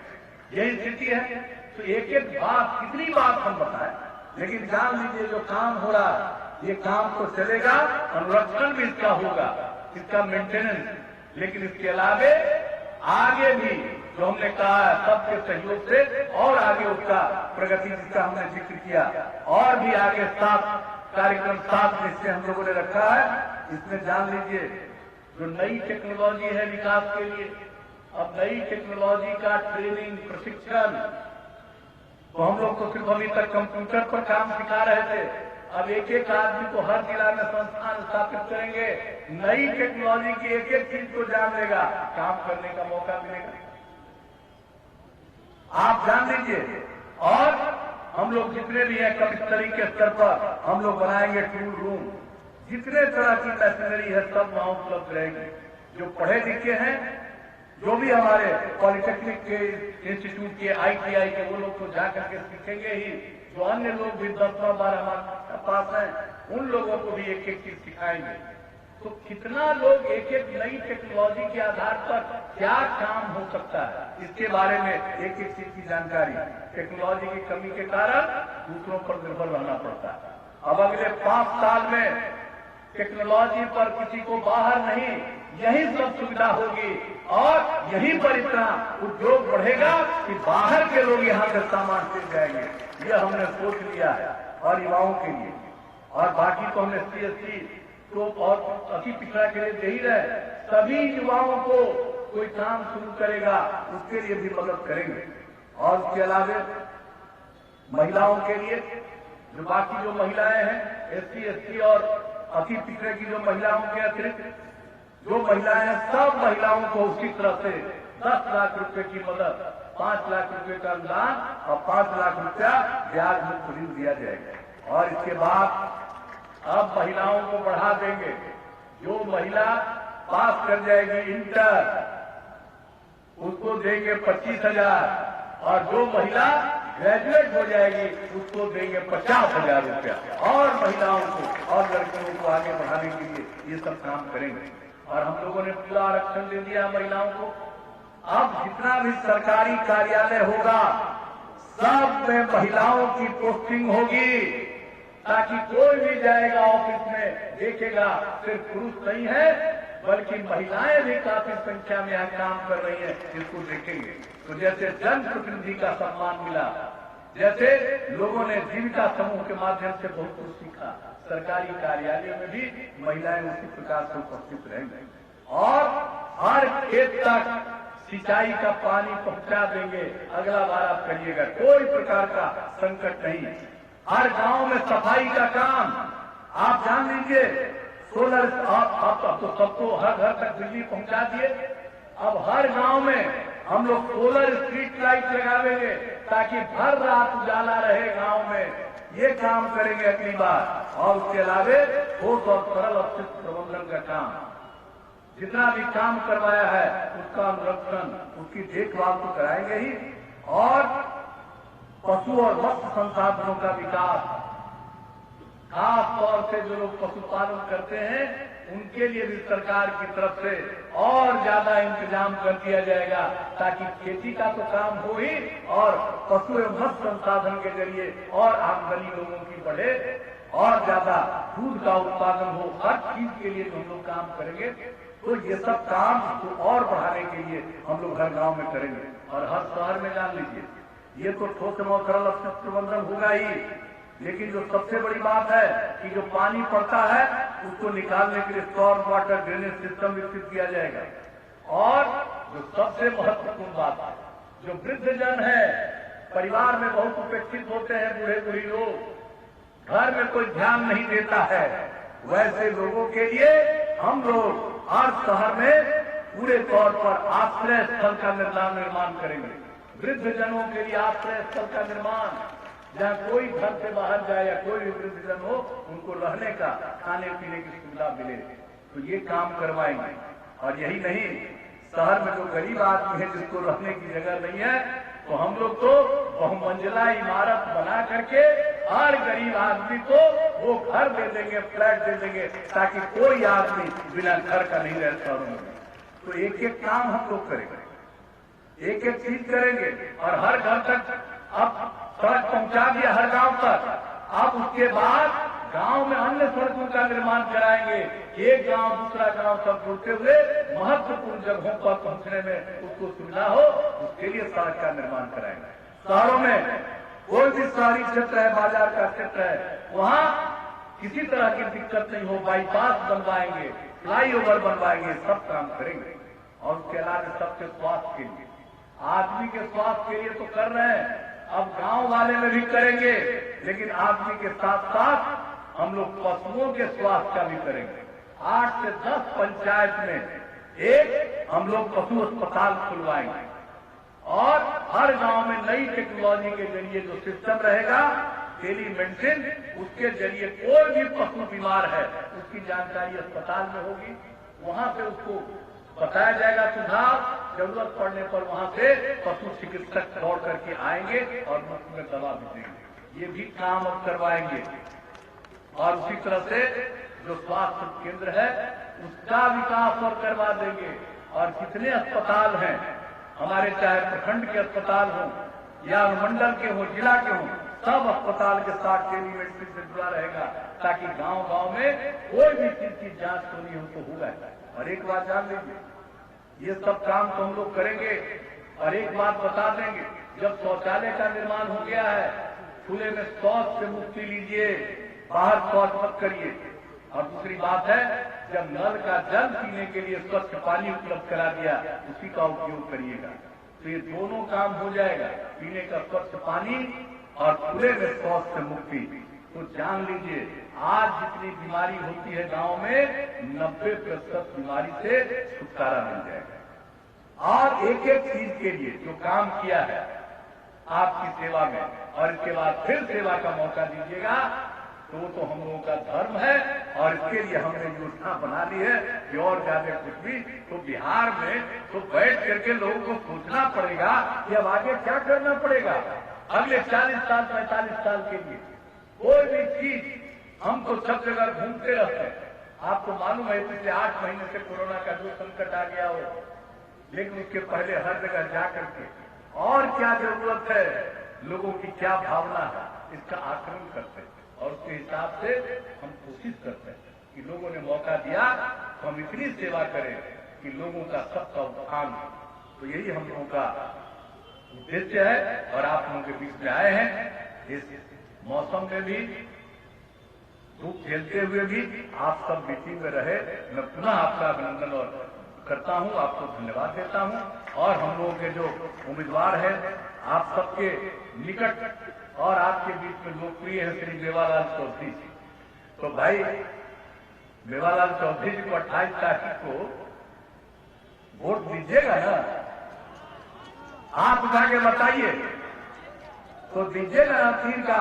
यही स्थिति है। तो एक एक बात, कितनी बात हम बताएं, लेकिन जान लीजिए जो काम हो रहा है ये काम तो चलेगा, अनुरक्षण भी इसका होगा, इसका मेंटेनेंस। लेकिन इसके अलावे आगे भी जो हमने कहा है सबके सहयोग से और आगे उसका प्रगति जिसका हमने जिक्र किया, और भी आगे 7 कार्यक्रम 7 निश्चय हम लोगों ने रखा है। इसमें जान लीजिए जो नई टेक्नोलॉजी है विकास के लिए, अब नई टेक्नोलॉजी का ट्रेनिंग प्रशिक्षण, तो हम लोग तो सिर्फ अभी तक कंप्यूटर पर काम सिखा रहे थे, अब एक एक आदमी को हर जिला में संस्थान स्थापित करेंगे, नई टेक्नोलॉजी की एक एक चीज को जान लेगा, काम करने का मौका मिलेगा। आप जान लीजिए। और हम लोग जितने भी हैं कभी तरीके स्तर पर हम लोग बनाएंगे टूल रूम, जितने तरह की मशीनरी है सब वहां उपलब्ध रहेगी। जो पढ़े लिखे हैं, जो भी हमारे पॉलिटेक्निक के इंस्टीट्यूट के ITI के वो लोग तो जाकर के सीखेंगे ही, जो अन्य लोग भी 10-12 हमारे पास हैं उन लोगों को भी एक एक चीज सिखाएंगे। तो कितना लोग एक एक नई टेक्नोलॉजी के आधार पर क्या काम हो सकता है, इसके बारे में एक एक चीज की जानकारी। टेक्नोलॉजी की कमी के कारण दूसरों पर निर्भर रहना पड़ता है। अब अगले 5 साल में टेक्नोलॉजी पर किसी को बाहर नहीं, यही सब सुविधा होगी और यही पर इतना उद्योग बढ़ेगा कि बाहर के लोग यहाँ से सामान ले जाएंगे। ये हमने सोच लिया है और युवाओं के लिए, और बाकी तो हमने CSC तो और अति पिछड़ा के लिए दे ही रहे। सभी युवाओं को कोई काम शुरू करेगा उसके लिए भी मदद करेंगे। और उसके अलावा महिलाओं के लिए जो बाकी जो महिलाएं हैं SC ST और अति पिछड़े की जो महिलाओं के अतिरिक्त जो महिलाएं हैं, सब महिलाओं को उसी तरह से 10 लाख रुपए की मदद, 5 लाख रुपए का अनुदान और 5 लाख रुपया ब्याज मुक्त ऋण दिया जाएगा। और इसके बाद अब महिलाओं को बढ़ा देंगे। जो महिला पास कर जाएगी इंटर उसको देंगे 25,000 और जो महिला ग्रेजुएट हो जाएगी उसको देंगे 50,000 रुपया। और महिलाओं को और लड़कियों को आगे बढ़ाने के लिए ये सब काम करेंगे। और हम लोगों ने पूरा आरक्षण दे दिया महिलाओं को। अब जितना भी सरकारी कार्यालय होगा सब में महिलाओं की पोस्टिंग होगी, ताकि कोई भी जाएगा ऑफिस में देखेगा सिर्फ पुरुष नहीं है बल्कि महिलाएं भी काफी संख्या में यहाँ काम कर रही हैं, इसको देखेंगे। तो जैसे जनप्रतिनिधि का सम्मान मिला, जैसे लोगों ने जीविका समूह के माध्यम से बहुत कुछ सीखा, सरकारी कार्यालयों में भी महिलाएं उसी प्रकार से उपस्थित रहेंगी। और हर खेत तक सिंचाई का पानी पहुंचा देंगे। अगला बार आप करिएगा, कोई प्रकार का संकट नहीं। हर गांव में सफाई का काम आप जान लीजिए। सोलर आप तो सबको हर घर तक बिजली पहुंचा दिए। अब हर गांव में हम लोग सोलर स्ट्रीट लाइट लगावेंगे ताकि भर रात उजाला रहे गांव में। ये काम करेंगे अगली बार। और उसके अलावे ठोस और सरल अपशिष्ट प्रबंधन का काम, जितना भी काम करवाया है उसका अनुरक्षण, उसकी देखभाल तो कराएंगे ही। और पशु और मत्स्य संसाधनों का विकास, खास तौर से जो लोग पशुपालन करते हैं उनके लिए भी सरकार की तरफ से और ज्यादा इंतजाम कर दिया जाएगा, ताकि खेती का तो काम हो ही और पशु एवं मत्स्य संसाधन के जरिए और आमदनी लोगों की बढ़े और ज्यादा दूध का उत्पादन हो। हर चीज के लिए हम लोग काम करेंगे। तो ये सब काम तो और बढ़ाने के लिए हम लोग हर गांव में करेंगे और हर शहर में। जान लीजिए ये तो ठोस एवं सरल अपशिष्ट प्रबंधन होगा ही, लेकिन जो सबसे बड़ी बात है कि जो पानी पड़ता है उसको निकालने के लिए स्टॉर्म वाटर ड्रेनेज सिस्टम विकसित किया जाएगा। और जो सबसे महत्वपूर्ण बात है, जो वृद्धजन है, परिवार में बहुत उपेक्षित होते हैं बूढ़े बूढ़ी लोग, घर में कोई ध्यान नहीं देता है, वैसे लोगों के लिए हम लोग हर शहर में पूरे तौर पर आश्रय स्थल का निर्माण करेंगे। वृद्धजनों के लिए आश्रय स्थल का निर्माण, जहाँ कोई घर से बाहर जाए या कोई भी वृद्धजन हो उनको रहने का, खाने पीने की सुविधा मिले, तो ये काम करवाएंगे। और यही नहीं, शहर में जो गरीब आदमी है जिसको रहने की जगह नहीं है, तो हम लोग तो बहुमंजिला इमारत बना करके हर गरीब आदमी को वो घर दे देंगे, फ्लैट दे देंगे, ताकि कोई आदमी बिना घर का नहीं रह शहरों में। तो एक एक काम हम लोग करेंगे, एक एक चीज करेंगे और हर घर तक अब सड़क पहुंचा दिया, हर गांव तक। अब उसके बाद गांव में अन्य सड़कों का निर्माण कराएंगे। एक गांव दूसरा गांव सब जुड़ते हुए महत्वपूर्ण जगहों पर पहुंचने में उसको सुविधा हो, उसके लिए सड़क का निर्माण कराएंगे। शहरों में कोई भी शहरी क्षेत्र है, बाजार का क्षेत्र है, वहां किसी तरह की दिक्कत नहीं हो, बाईपास बनवाएंगे, फ्लाईओवर बनवाएंगे, सब काम करेंगे। और उसके अलावा सबके स्वास्थ्य के लिए, आदमी के स्वास्थ्य के लिए तो कर रहे हैं, अब गांव वाले में भी करेंगे, लेकिन आदमी के साथ साथ हम लोग पशुओं के स्वास्थ्य का भी करेंगे। 8 से 10 पंचायत में एक हम लोग पशु अस्पताल खुलवाएंगे और हर गांव में नई टेक्नोलॉजी के जरिए जो सिस्टम रहेगा टेलीमेडिसिन, उसके जरिए कोई भी पशु बीमार है उसकी जानकारी अस्पताल में होगी, वहां से उसको बताया जाएगा सुझाव, जरूरत पड़ने पर वहां से पशु चिकित्सक दौड़ करके आएंगे और मुफ्त में दवा भी देंगे। ये भी काम अब करवाएंगे। और उसी तरह से जो स्वास्थ्य केंद्र है उसका विकास और करवा देंगे। और कितने अस्पताल हैं हमारे, चाहे प्रखंड के अस्पताल हों या अनुमंडल के हों, जिला के हों, सब अस्पताल के साथ टेलीमेडिसिन से जुड़ा रहेगा, ताकि गांव-गांव में कोई भी चीज की जांच होनी हो तो होगा। और एक बात जान लीजिए, ये सब काम तो हम लोग करेंगे। और एक बात बता देंगे, जब शौचालय का निर्माण हो गया है, खुले में शौच से मुक्ति लीजिए, बाहर शौच मत करिए। और दूसरी बात है, जब नल का जल पीने के लिए स्वच्छ पानी उपलब्ध करा दिया, उसी का उपयोग करिएगा, तो ये दोनों काम हो जाएगा, पीने का स्वच्छ पानी और खुले में शौच से मुक्ति। तो जान लीजिए, आज जितनी बीमारी होती है गांव में, 90% बीमारी से छुटकारा मिल जाएगा। और एक एक चीज के लिए जो काम किया है आपकी सेवा में, और इसके बाद फिर सेवा का मौका दीजिएगा, तो हम लोगों का धर्म है। और इसके लिए हमने योजना बना ली है कि और ज्यादा कुछ भी तो बिहार में तो बैठ करके लोगों को सोचना पड़ेगा कि अब आगे क्या करना पड़ेगा अगले 40 साल 45 साल के लिए। कोई भी चीज हम तो सब जगह घूमते रहते हैं। आपको मालूम है पिछले 8 महीने से कोरोना का जो संकट आ गया हो, लेकिन उसके पहले हर जगह जाकर के और क्या जरूरत है, लोगों की क्या भावना है, इसका आकलन करते हैं। और उसके हिसाब से हम कोशिश करते हैं कि लोगों ने मौका दिया तो हम इतनी सेवा करें कि लोगों का सबका उत्थान हो। तो यही हम लोगों का उद्देश्य है। और आप लोगों के बीच में आए हैं, इस मौसम में भी धूप झेलते हुए भी आप सब मीटिंग में रहे। मैं पुनः आपका अभिनंदन और करता हूं, आपको धन्यवाद देता हूं। और हम लोगों के जो उम्मीदवार हैं आप सबके निकट और आपके बीच में लोकप्रिय है श्री मेवालाल चौधरी जी। तो भाई मेवालाल चौधरी जी को 28 तारीख को वोट दीजिएगा ना, आप उठा के बताइए तो दीजिएगा ना। तीर का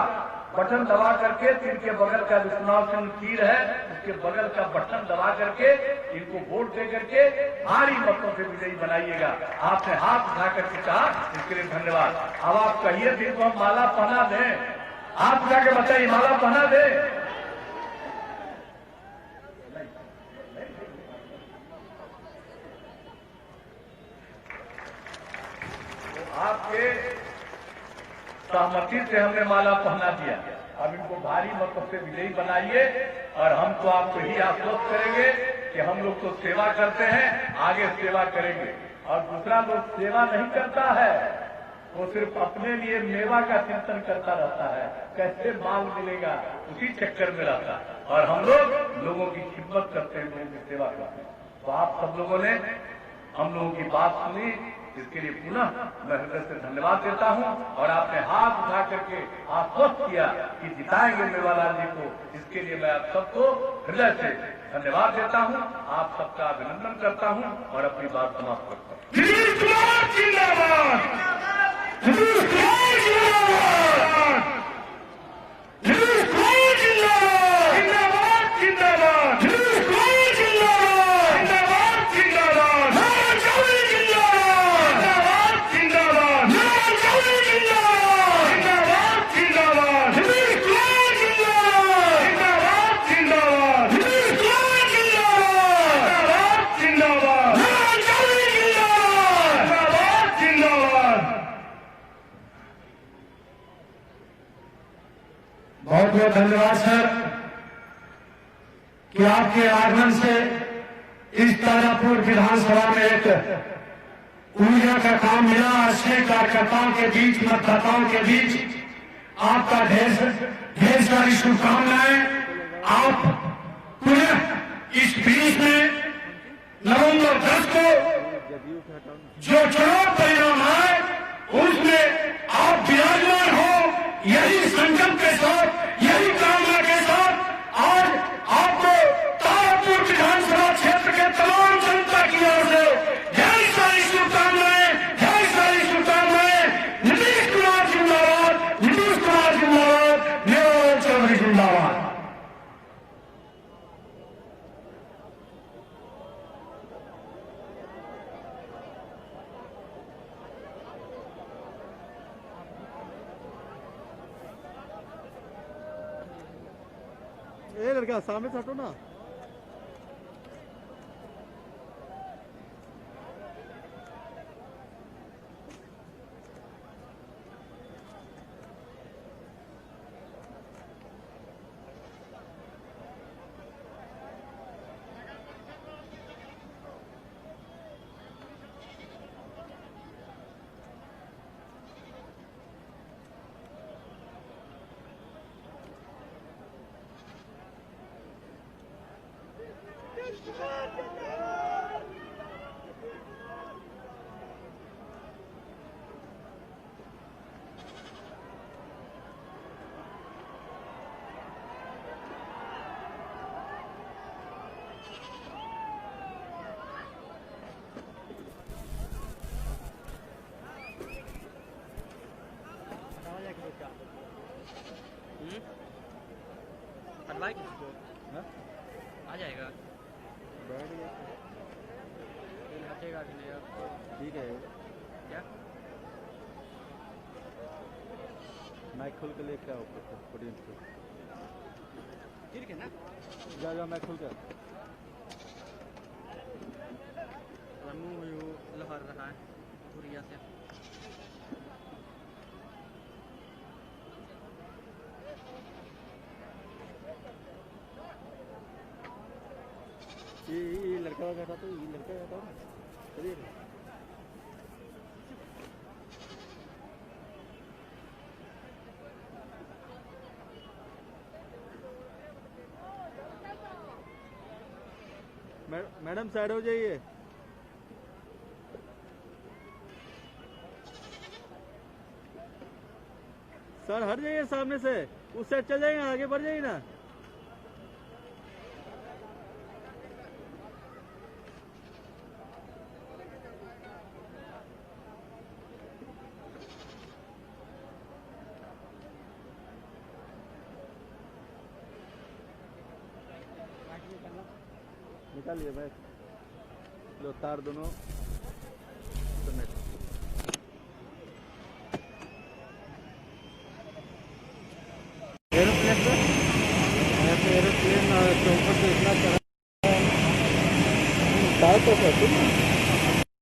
बटन दबा करके, तीर के बगल का जो चुनाव चिन्ह तीर है उसके बगल का बटन दबा करके इनको वोट दे करके भारी मतों से विजयी बनाइएगा। आपने हाथ उठा करके कहा, इसके लिए धन्यवाद। अब आप कहिए दिन को हम माला पहना दें, आप जाके बताइए माला पहना दें। आपके सहमति से हमने माला पहना दिया। अब इनको भारी मतों से विजयी बनाइए। और हम तो आपको ही आश्वस्त करेंगे कि हम लोग तो सेवा करते हैं, आगे सेवा करेंगे। और दूसरा लोग सेवा नहीं करता है, वो सिर्फ अपने लिए मेवा का चिंतन करता रहता है, कैसे माल मिलेगा उसी चक्कर में रहता है। और हम लोग लोगों की खिदमत करते हैं, लोगों की सेवा करते हैं। तो आप सब लोगों ने हम लोगों की बात सुनी, इसके लिए पुनः मैं हृदय से धन्यवाद देता हूं। और आपने हाथ उठा करके आश्वस्त किया कि जिताएंगे मेवालाल जी को, इसके लिए मैं आप सबको हृदय से धन्यवाद देता हूं, आप सबका अभिनंदन करता हूं और अपनी बात समाप्त करता हूं। बहुत बहुत धन्यवाद सर कि आपके आगमन से इस तारापुर विधानसभा में एक ऊर्जा का काम मिला। अच्छे कार्यकर्ताओं के बीच, मतदाताओं के बीच आपका ढेर सारी शुभकामनाएं। आप पुनः इस बीच में नवंबर 10 को जो चुनाव परिणाम आए उसमें आप विराजमान हो, यही संकल्प के साथ, यही कामना के साथ आज आपको तारापुर विधानसभा क्षेत्र के तमाम जनता की ओर से ढेर सारी शुभकामनाएं, ढेर सारी शुभकामनाएं। नीतीश कुमार जिंदाबाद, नीतीश कुमार जिंदाबाद, मेरा चौधरी जिंदाबाद। ए लड़का सामने से हटो ना। आ जाएगा, बैठ गया हटेगा कि नहीं अब? ठीक है। क्या माइक खोल के लेके आओ पोडियम पे। ठीक है ना? जा जा माइक खोल कर। मुंह लहर रहा है धुरिया से। ये लड़का बैठा तो ये लड़का बैठा चलिए। मैडम साइड हो जाइए। सर हट जाइए सामने से, उस साइड चल जाइए, आगे बढ़ जाइए ना। निकालिए बैग, लो तार दोनों समेट। एरोप्लेन से एरोप्लेन चौपर से इतना चढ़ा तो